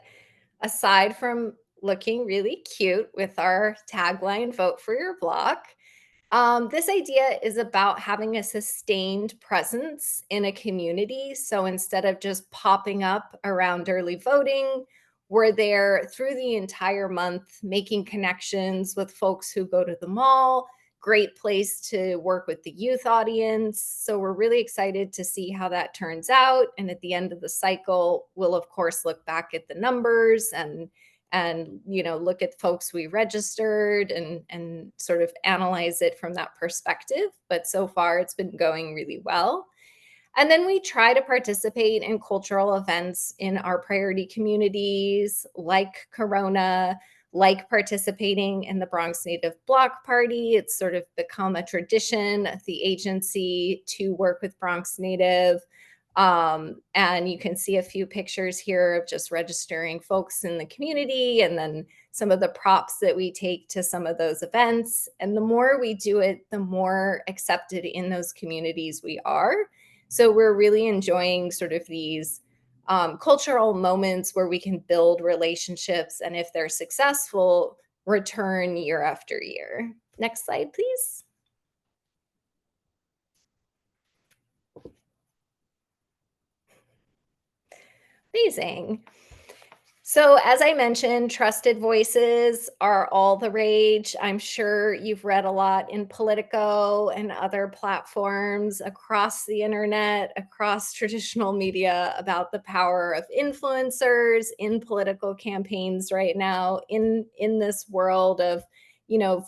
aside from looking really cute with our tagline, "Vote for your block," this idea is about having a sustained presence in a community. So instead of just popping up around early voting, we're there through the entire month, making connections with folks who go to the mall. Great place to work with the youth audience. So we're really excited to see how that turns out. And at the end of the cycle, we'll of course look back at the numbers and look at folks we registered and sort of analyze it from that perspective. But so far it's been going really well. And then we try to participate in cultural events in our priority communities, like Corona, like participating in the Bronx Native Block Party. It's sort of become a tradition of the agency to work with Bronx Native. And you can see a few pictures here of just registering folks in the community and then some of the props that we take to some of those events. And the more we do it, the more accepted in those communities we are. So we're really enjoying sort of these cultural moments where we can build relationships, and if they're successful, return year after year. Next slide, please. Amazing. So as I mentioned, trusted voices are all the rage. I'm sure you've read a lot in Politico and other platforms across the internet, across traditional media about the power of influencers in political campaigns right now in this world of,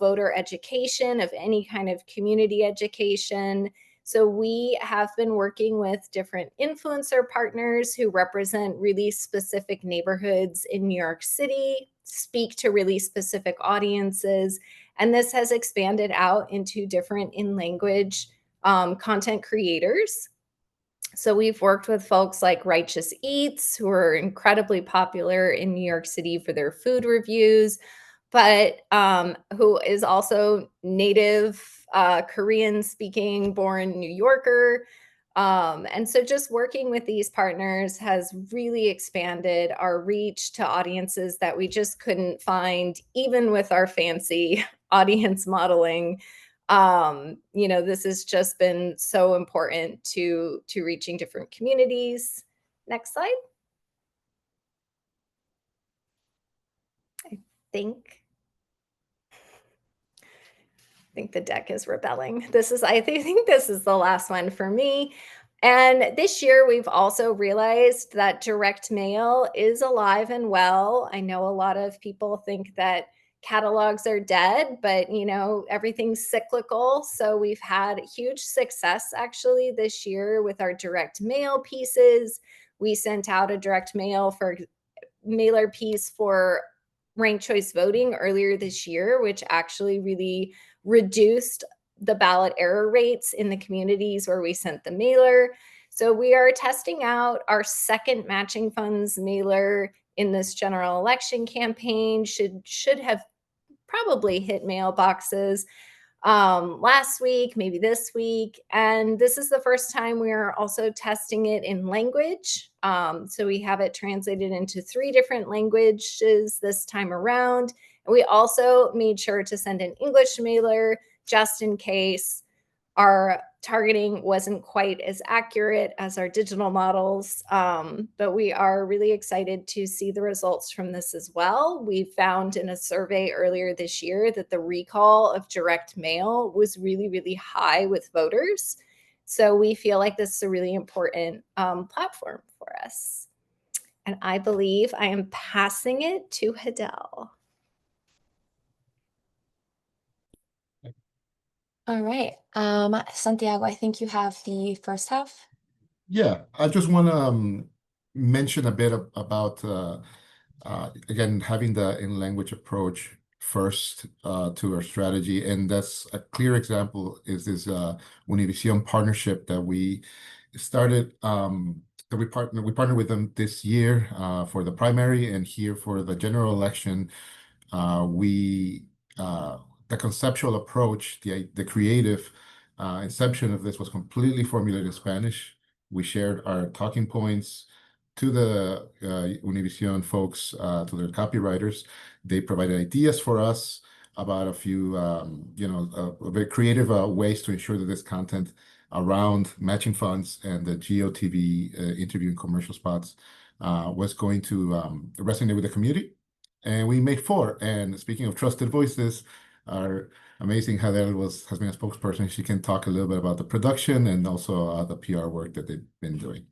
voter education, of any kind of community education. So we have been working with different influencer partners who represent really specific neighborhoods in New York City, speak to really specific audiences. And this has expanded out into different in-language content creators. So we've worked with folks like Righteous Eats, who are incredibly popular in New York City for their food reviews, but who is also native Korean speaking, born New Yorker. And so just working with these partners has really expanded our reach to audiences that we just couldn't find, even with our fancy audience modeling. This has just been so important to reaching different communities. Next slide. I think the deck is rebelling. I think this is the last one for me. And this year, we've also realized that direct mail is alive and well. I know a lot of people think that catalogs are dead, but everything's cyclical. So we've had huge success actually this year with our direct mail pieces. We sent out a direct mailer piece for ranked choice voting earlier this year, which actually really reduced the ballot error rates in the communities where we sent the mailer. So we are testing out our second matching funds mailer in this general election campaign. Should have probably hit mailboxes last week, maybe this week. And this is the first time we are also testing it in language. So we have it translated into 3 different languages this time around. And we also made sure to send an English mailer just in case our targeting wasn't quite as accurate as our digital models, but we are really excited to see the results from this as well. We found in a survey earlier this year that the recall of direct mail was really, really high with voters. So we feel like this is a really important platform for us. And I believe I am passing it to Hidel. All right. Santiago, I think you have the first half. Yeah, I just want to mention a bit about again having the in-language approach first to our strategy, and that's a clear example is this Univision partnership that we started. That we partnered with them this year for the primary, and here for the general election. The conceptual approach, the creative inception of this was completely formulated in Spanish. We shared our talking points to the Univision folks, to their copywriters. They provided ideas for us about a few, very creative ways to ensure that this content around matching funds and the GOTV interview and commercial spots was going to resonate with the community. And we made 4. And speaking of trusted voices, our amazing Hadel has been a spokesperson. She can talk a little bit about the production and also the PR work that they've been doing.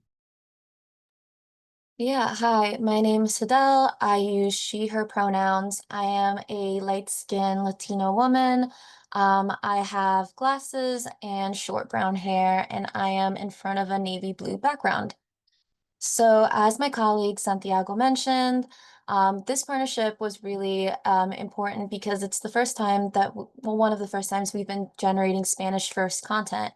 Yeah, hi, my name is Hadel. I use she, her pronouns. I am a light-skinned Latino woman. I have glasses and short brown hair, and I am in front of a navy blue background. So as my colleague Santiago mentioned, this partnership was really important because it's the first time that, one of the first times we've been generating Spanish first content.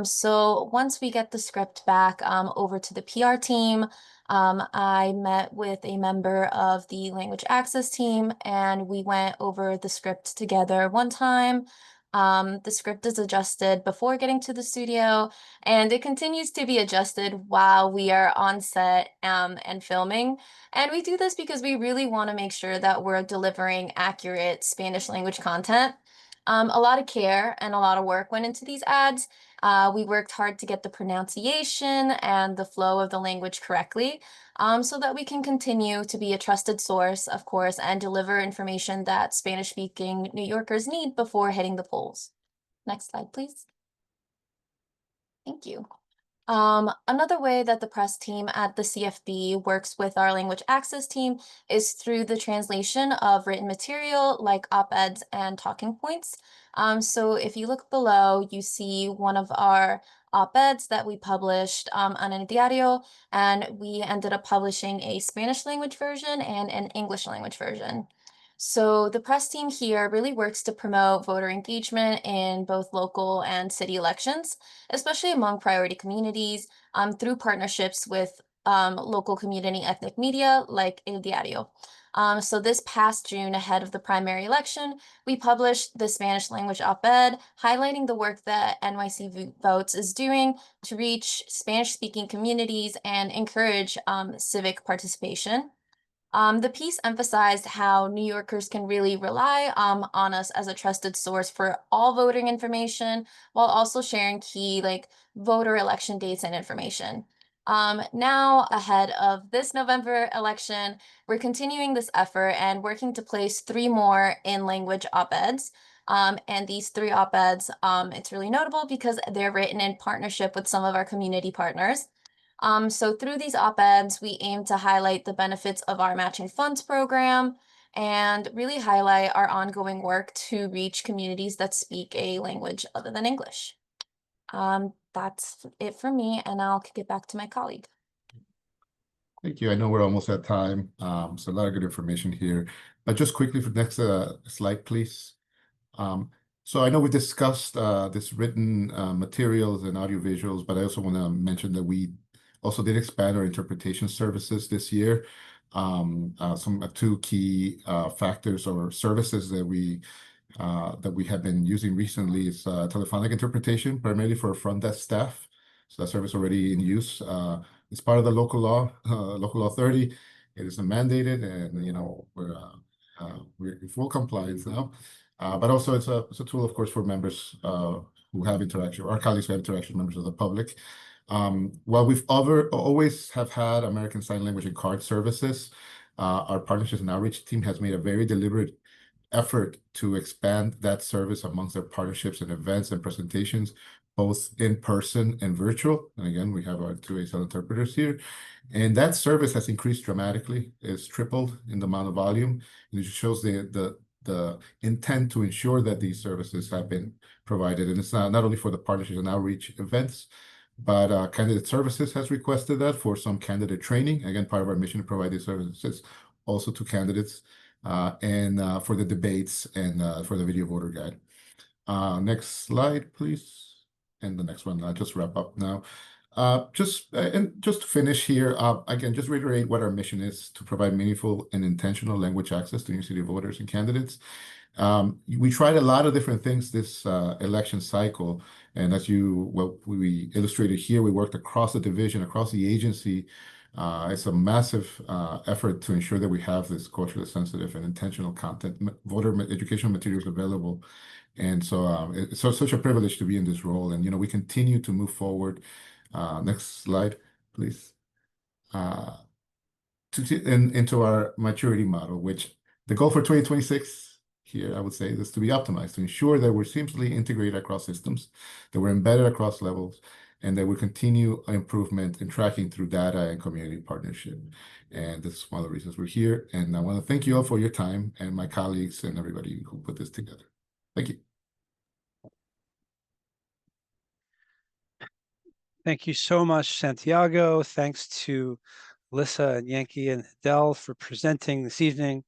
So once we get the script back over to the PR team, I met with a member of the language access team and we went over the script together one time. The script is adjusted before getting to the studio, and it continues to be adjusted while we are on set and filming. And we do this because we really want to make sure that we're delivering accurate Spanish language content. A lot of care and a lot of work went into these ads. We worked hard to get the pronunciation and the flow of the language correctly, so that we can continue to be a trusted source, of course, and deliver information that Spanish-speaking New Yorkers need before hitting the polls. Next slide, please. Thank you. Another way that the press team at the CFB works with our language access team is through the translation of written material like op-eds and talking points. So if you look below, you see one of our op-eds that we published on El Diario, and we ended up publishing a Spanish language version and an English language version. So the press team here really works to promote voter engagement in both local and city elections, especially among priority communities, through partnerships with local community ethnic media like El Diario. So this past June, ahead of the primary election, we published the Spanish language op-ed highlighting the work that NYC Votes is doing to reach Spanish-speaking communities and encourage civic participation. The piece emphasized how New Yorkers can really rely on us as a trusted source for all voting information, while also sharing key voter election dates and information. Now, ahead of this November election, we're continuing this effort and working to place 3 more in-language op-eds. And these 3 op-eds, it's really notable because they're written in partnership with some of our community partners. So through these op-eds, we aim to highlight the benefits of our matching funds program and really highlight our ongoing work to reach communities that speak a language other than English. That's it for me, and I'll kick it back to my colleague. Thank you. I know we're almost at time, so a lot of good information here. But just quickly for the next slide, please. So I know we discussed this written materials and audio visuals, but I also want to mention that we also did expand our interpretation services this year. Some 2 key factors or services that we have been using recently is telephonic interpretation, primarily for front desk staff. So that service already in use. It's part of the local law, Local Law 30. It is mandated, and we're in full compliance now. But also it's a tool, of course, for members who have interaction, our colleagues who have interaction, members of the public. While we've always have had American Sign Language and card services, our partnerships and outreach team has made a very deliberate effort to expand that service amongst their partnerships and events and presentations, both in person and virtual. And again, we have our 2 ASL interpreters here. And that service has increased dramatically. It's tripled in the amount of volume. And it shows the intent to ensure that these services have been provided. And it's not only for the partnerships and outreach events, but Candidate Services has requested that for some candidate training. Again, part of our mission to provide these services also to candidates, and for the debates and for the video voter guide. Next slide, please. And the next one, I'll just wrap up now. Just to finish here, again, just reiterate what our mission is: to provide meaningful and intentional language access to New York City voters and candidates. We tried a lot of different things this election cycle, and as we illustrated here, we worked across the division, across the agency. It's a massive effort to ensure that we have this culturally sensitive and intentional content, voter educational materials available. And so it's such a privilege to be in this role. And, we continue to move forward. Next slide, please. Into our maturity model, which the goal for 2026 here, I would say, is to be optimized, to ensure that we're seamlessly integrated across systems, that we're embedded across levels, and that we continue improvement in tracking through data and community partnership. And this is one of the reasons we're here. And I want to thank you all for your time, and my colleagues and everybody who put this together. Thank you. Thank you so much, Santiago. Thanks to Alyssa and Yankee and Adele for presenting this evening.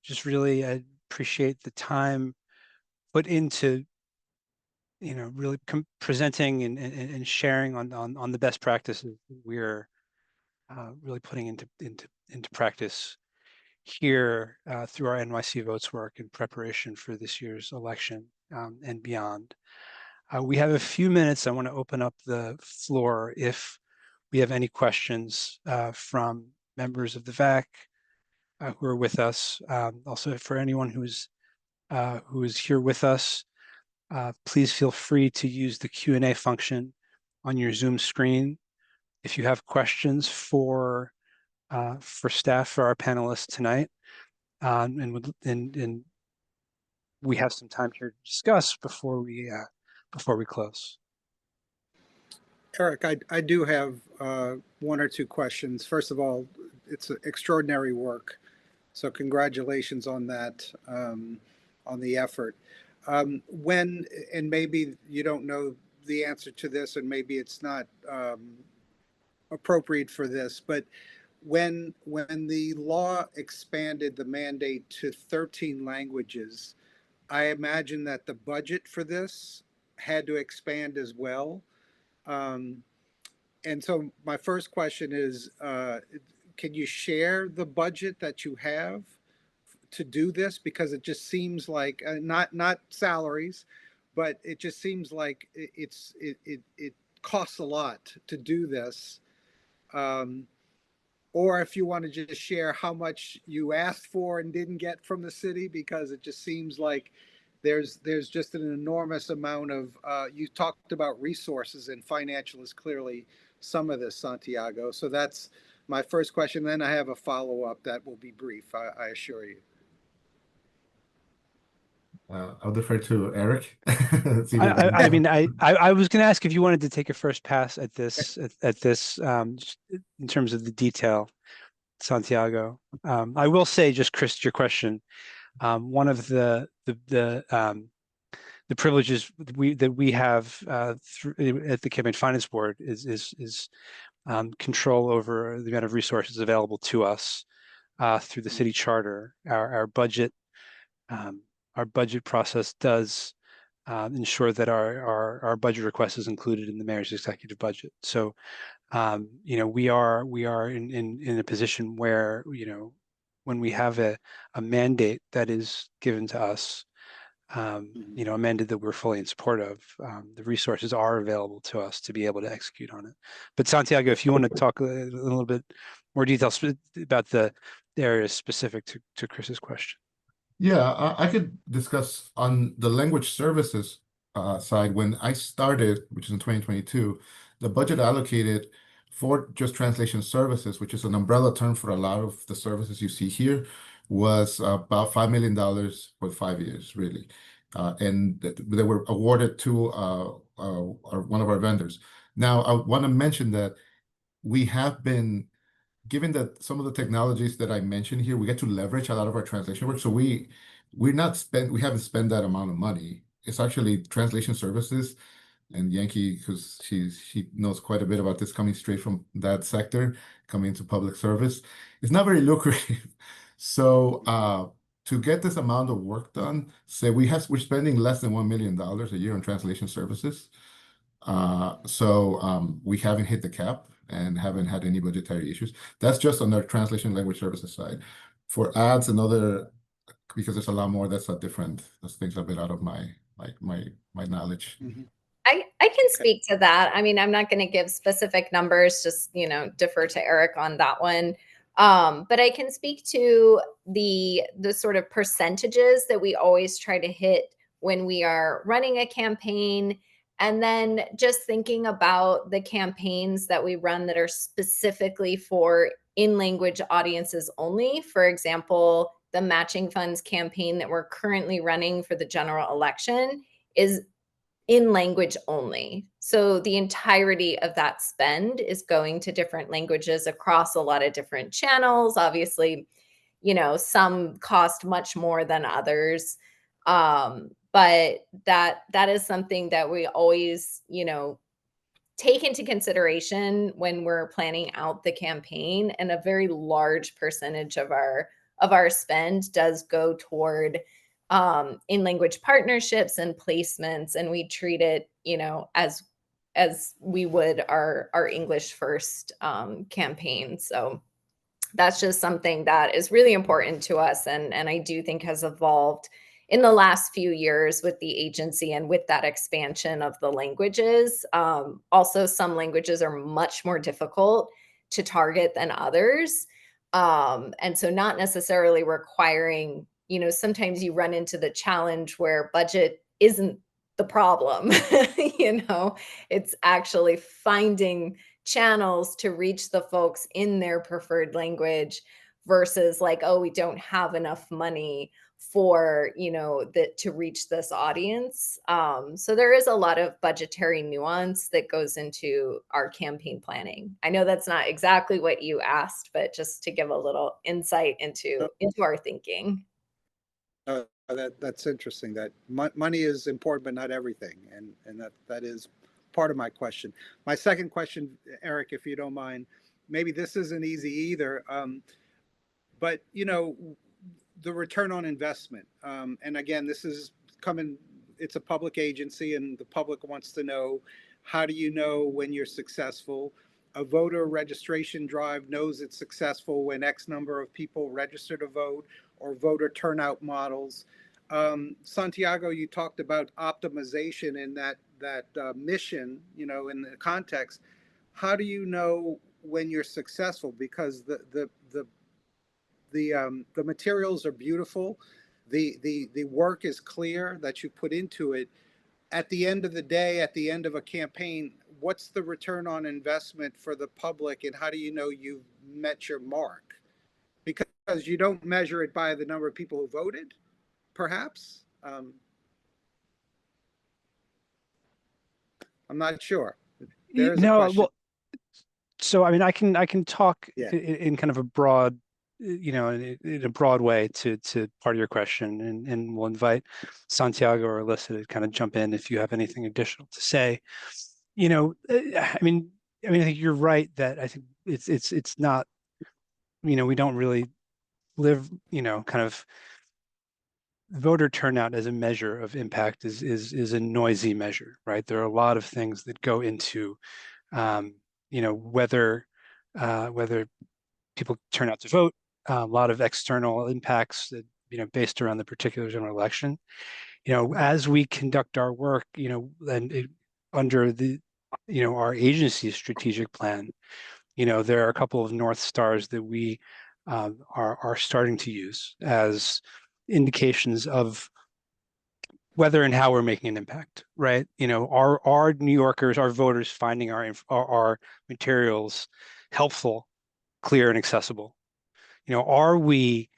Just really appreciate the time put into, really presenting and sharing on the best practices we're really putting into practice here through our NYC Votes work in preparation for this year's election and beyond. We have a few minutes. I want to open up the floor if we have any questions from members of the VAC who are with us. Also, for anyone who is here with us, please feel free to use the Q&A function on your Zoom screen. If you have questions for staff, for our panelists tonight, and we have some time here to discuss before we close. Eric, I do have 1 or 2 questions. First of all, it's extraordinary work. So congratulations on that, on the effort. And maybe you don't know the answer to this, and maybe it's not appropriate for this, but when the law expanded the mandate to 13 languages, I imagine that the budget for this had to expand as well. And so my first question is, can you share the budget that you have to do this? Because it just seems like not salaries, but it just seems like it costs a lot to do this. Or if you want to just share how much you asked for and didn't get from the city, because it just seems like there's just an enormous amount of, you talked about resources, and financial is clearly some of this, Santiago. So that's my first question. Then I have a follow-up that will be brief, I assure you. I'll defer to Eric. I mean, I was going to ask if you wanted to take a first pass at this, in terms of the detail, Santiago. I will say, just Chris, your question, one of the privileges that we have at the Campaign Finance Board is control over the amount of resources available to us through the city charter. Our budget process does ensure that our budget request is included in the mayor's executive budget. So, we are in a position where, when we have a mandate that is given to us, a mandate that we're fully in support of, the resources are available to us to be able to execute on it. But Santiago, if you want to talk a little bit more details about the areas specific to Chris's question. Yeah, I could discuss on the language services side. When I started, which is in 2022, the budget allocated for just translation services, which is an umbrella term for a lot of the services you see here, was about $5 million for 5 years, really. And they were awarded to one of our vendors. Now, I want to mention that we have been, given that some of the technologies that I mentioned here, we get to leverage a lot of our translation work. So we haven't spent that amount of money. It's actually translation services, and Yankee, because she knows quite a bit about this, coming straight from that sector, coming into public service. It's not very lucrative. So to get this amount of work done, say we're spending less than $1 million a year on translation services. So we haven't hit the cap and haven't had any budgetary issues. That's just on our translation language services side. For ads and other, because there's a lot more, that's things a bit out of my knowledge. Mm-hmm. I can speak to that. I mean, I'm not going to give specific numbers, just, defer to Eric on that one. But I can speak to the sort of percentages that we always try to hit when we are running a campaign. And then just thinking about the campaigns that we run that are specifically for in-language audiences only. For example, the matching funds campaign that we're currently running for the general election is in language only. So the entirety of that spend is going to different languages across a lot of different channels. Obviously, some cost much more than others. But that is something that we always, take into consideration when we're planning out the campaign. And a very large percentage of our spend does go toward in language partnerships and placements, and we treat it, as we would our English first campaign. So that's just something that is really important to us, and I do think has evolved in the last few years with the agency and with that expansion of the languages. Also, some languages are much more difficult to target than others. And so not necessarily requiring, sometimes you run into the challenge where budget isn't the problem. It's actually finding channels to reach the folks in their preferred language versus like, oh, we don't have enough money for, to reach this audience. So there is a lot of budgetary nuance that goes into our campaign planning. I know that's not exactly what you asked, but just to give a little insight into our thinking. That's interesting. That money is important, but not everything, and that is part of my question. My second question, Eric, if you don't mind, maybe this isn't easy either, but the return on investment, and again, this is it's a public agency, and the public wants to know, how do you know when you're successful? a voter registration drive knows it's successful when X number of people register to vote, or voter turnout models. Santiago, you talked about optimization in that mission, you know, in the context. How do you know when you're successful? Because the materials are beautiful, the work is clear that you put into it. At the end of the day, at the end of a campaign, what's the return on investment for the public, and how do you know you've met your mark? Because you don't measure it by the number of people who voted, perhaps. I'm not sure. There's a No, question. well, so I mean, I can talk Yeah. in kind of a broad, you know, in a broad way to part of your question, and we'll invite Santiago or Alyssa to kind of jump in if you have anything additional to say. You know, I mean, I think you're right that I think it's not, you know, we don't really live, you know, kind of voter turnout as a measure of impact is a noisy measure, right? There are a lot of things that go into, you know, whether people turn out to vote, a lot of external impacts that, you know, based around the particular general election. You know, as we conduct our work, you know, and under the, you know, our agency's strategic plan, you know, there are a couple of North Stars that we are starting to use as indications of whether and how we're making an impact, right? You know, are New Yorkers, our voters finding our materials helpful, clear, and accessible? You know, are we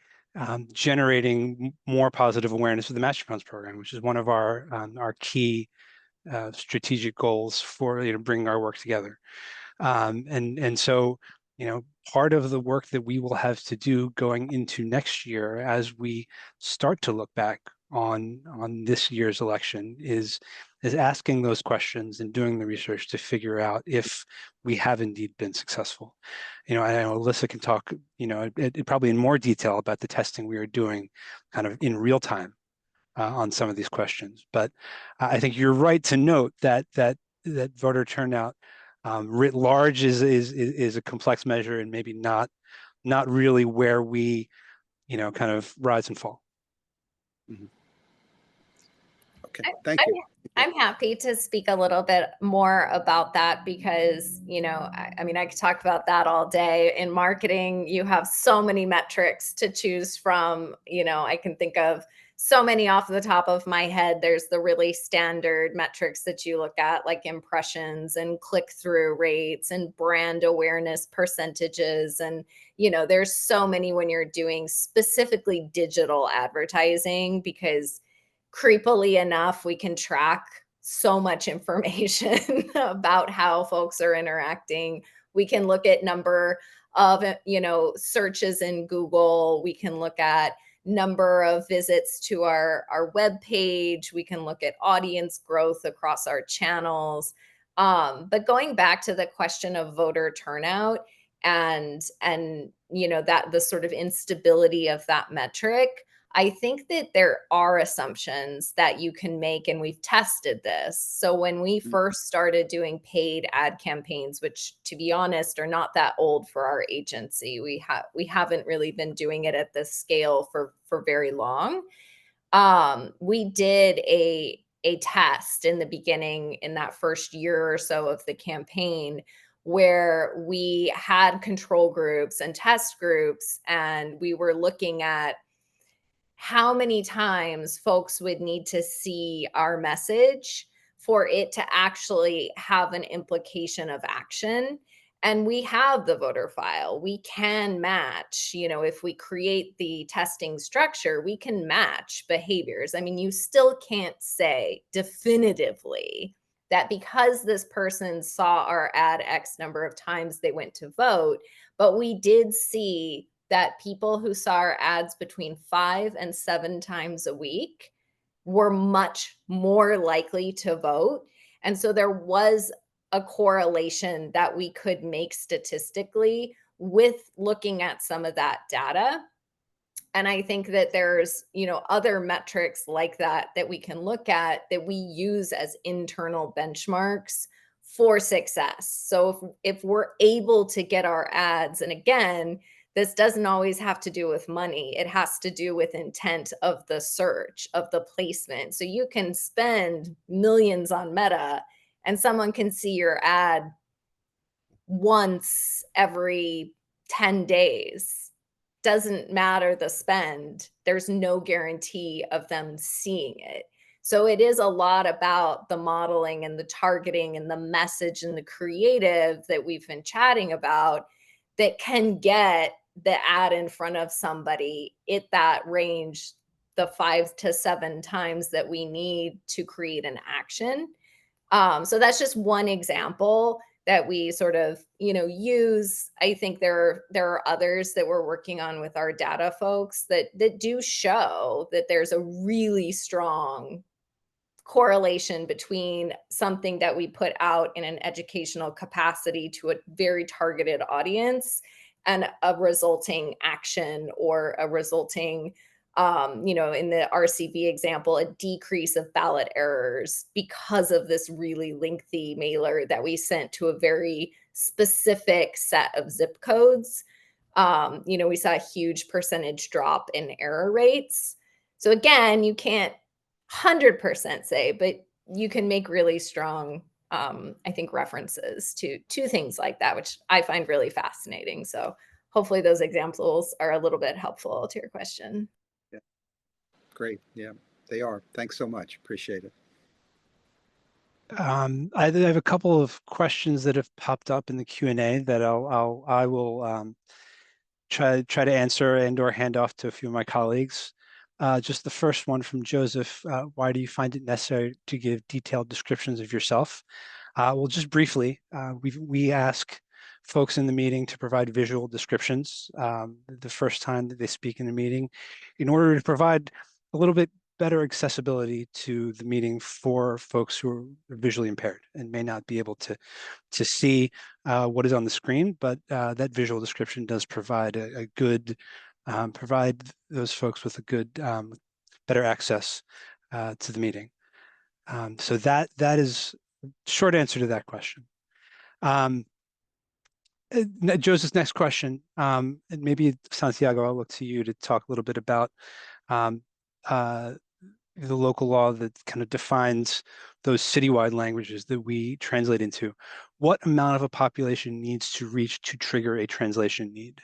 generating more positive awareness of the Master Funds program, which is one of our key strategic goals for, you know, bringing our work together? And so, you know, part of the work that we will have to do going into next year as we start to look back on this year's election is asking those questions and doing the research to figure out if we have indeed been successful. You know, I know Alyssa can talk, you know, probably in more detail about the testing we are doing kind of in real time on some of these questions. But I think you're right to note that voter turnout writ large is a complex measure, and maybe not really where we, you know, kind of rise and fall. Mm-hmm. Okay, thank you. I'm happy to speak a little bit more about that because, you know, I mean, I could talk about that all day. In marketing, you have so many metrics to choose from. You know, I can think of so many off the top of my head. There's the really standard metrics that you look at, like impressions and click-through rates and brand awareness percentages. And, you know, there's so many when you're doing specifically digital advertising, because creepily enough, we can track so much information about how folks are interacting. We can look at number of, you know, searches in Google. We can look at number of visits to our web page. We can look at audience growth across our channels. But going back to the question of voter turnout and you know, that the sort of instability of that metric, I think that there are assumptions that you can make, and we've tested this. So when we first started doing paid ad campaigns, which to be honest are not that old for our agency, we haven't really been doing it at this scale for very long. We did a test in the beginning, in that first year or so of the campaign, where we had control groups and test groups, and we were looking at how many times folks would need to see our message for it to actually have an implication of action. And we have the voter file. We can match, you know, if we create the testing structure, we can match behaviors. I mean, you still can't say definitively that because this person saw our ad X number of times they went to vote, but we did see that people who saw our ads between 5 and 7 times a week were much more likely to vote. And so there was a correlation that we could make statistically with looking at some of that data. And I think that there's, you know, other metrics like that that we can look at that we use as internal benchmarks for success. So if we're able to get our ads, and again, this doesn't always have to do with money. It has to do with intent of the search, of the placement. So you can spend millions on Meta and someone can see your ad once every 10 days. Doesn't matter the spend. There's no guarantee of them seeing it. So it is a lot about the modeling and the targeting and the message and the creative that we've been chatting about that can get the ad in front of somebody at that range, the 5 to 7 times that we need to create an action. So that's just one example that we sort of, use. I think there are others that we're working on with our data folks that do show that there's a really strong correlation between something that we put out in an educational capacity to a very targeted audience and a resulting action or a resulting in the RCV example, a decrease of ballot errors because of this really lengthy mailer that we sent to a very specific set of zip codes. We saw a huge percentage drop in error rates. So again, you can't 100% say, but you can make really strong, I think, references to things like that, which I find really fascinating. So hopefully those examples are a little bit helpful to your question. Yeah. Great. Yeah, they are. Thanks so much. Appreciate it. I have a couple of questions that have popped up in the Q&A that I will try to answer and or hand off to a few of my colleagues. Just the first one from Joseph, why do you find it necessary to give detailed descriptions of yourself? Well, just briefly, we ask folks in the meeting to provide visual descriptions the first time that they speak in the meeting in order to provide a little bit better accessibility to the meeting for folks who are visually impaired and may not be able to see what is on the screen, but that visual description does provide a good provide those folks with a good, better access to the meeting. So that is short answer to that question. Joseph's next question, and maybe Santiago, I'll look to you to talk a little bit about the local law that kind of defines those citywide languages that we translate into. What amount of a population needs to reach to trigger a translation need?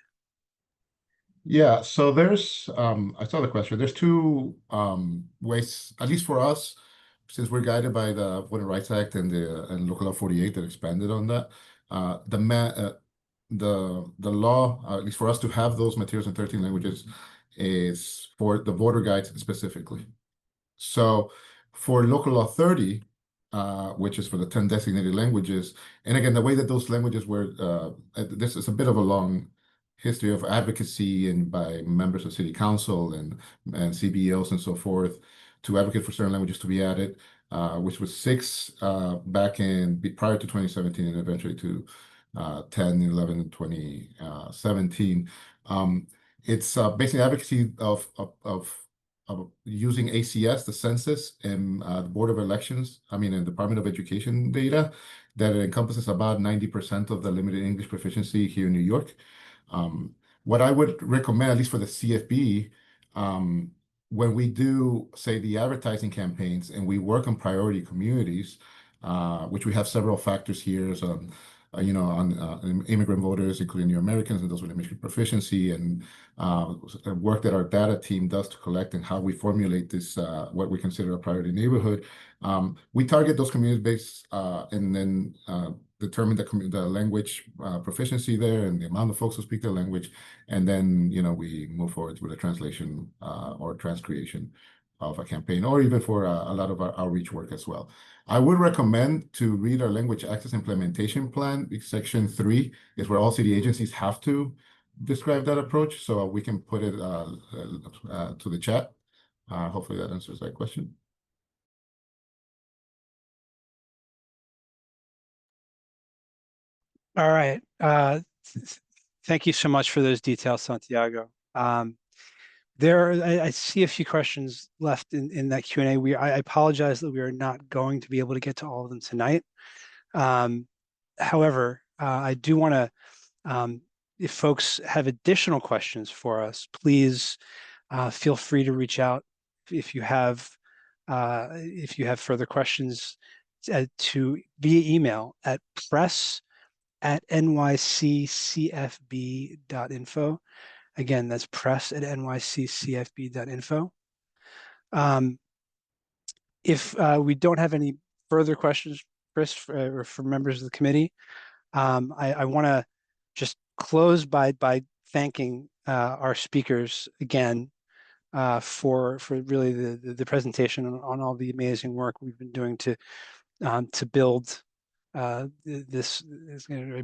Yeah, so there's, I saw the question. There's two ways, at least for us, since we're guided by the Voting Rights Act and Local Law 48 that expanded on that. The law, at least for us to have those materials in 13 languages, is for the voter guides specifically. So for Local Law 30, which is for the 10 designated languages, and again, the way that those languages were, this is a bit of a long history of advocacy and by members of city council and CBOs and so forth to advocate for certain languages to be added, which was 6 back in prior to 2017 and eventually to 10, 11, and 2017. It's basically advocacy of using ACS, the census, and the Board of Elections, and Department of Education data that encompasses about 90% of the limited English proficiency here in New York. What I would recommend, at least for the CFB, when we do, say, the advertising campaigns and we work on priority communities, which we have several factors here, so, on immigrant voters, including new Americans and those with immigrant proficiency, and work that our data team does to collect and how we formulate this, what we consider a priority neighborhood. We target those communities based and then determine the language proficiency there and the amount of folks who speak the language, and then we move forward with a translation or transcreation of a campaign, or even for a lot of our outreach work as well. I would recommend to read our language access implementation plan. Section 3 is where all city agencies have to describe that approach, so we can put it to the chat. Hopefully that answers that question. All right. Thank you so much for those details, Santiago. I see a few questions left in that Q&A. I apologize that we are not going to be able to get to all of them tonight. However, I do want to, if folks have additional questions for us, please feel free to reach out if you have further questions to via email at press@nyccfb.info. Again, that's press@nyccfb.info. If we don't have any further questions, Chris, or for members of the committee, I want to just close by thanking our speakers again for really the presentation on all the amazing work we've been doing to build this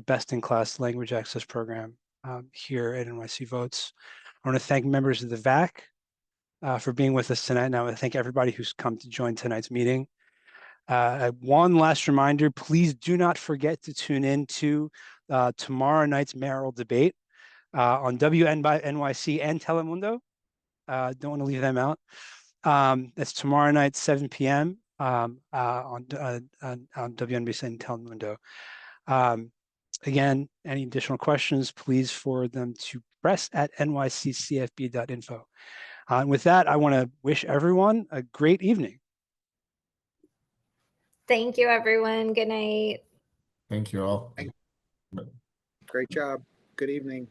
best-in-class language access program here at NYC Votes. I want to thank members of the VAC for being with us tonight, and I want to thank everybody who's come to join tonight's meeting. One last reminder, please do not forget to tune in to tomorrow night's mayoral debate on WNYC and Telemundo. Don't want to leave them out. That's tomorrow night, 7 p.m. On WNBC and Telemundo. Again, any additional questions, please forward them to press@nyccfb.info. And with that, I want to wish everyone a great evening. Thank you, everyone. Good night. Thank you all. Great job. Good evening.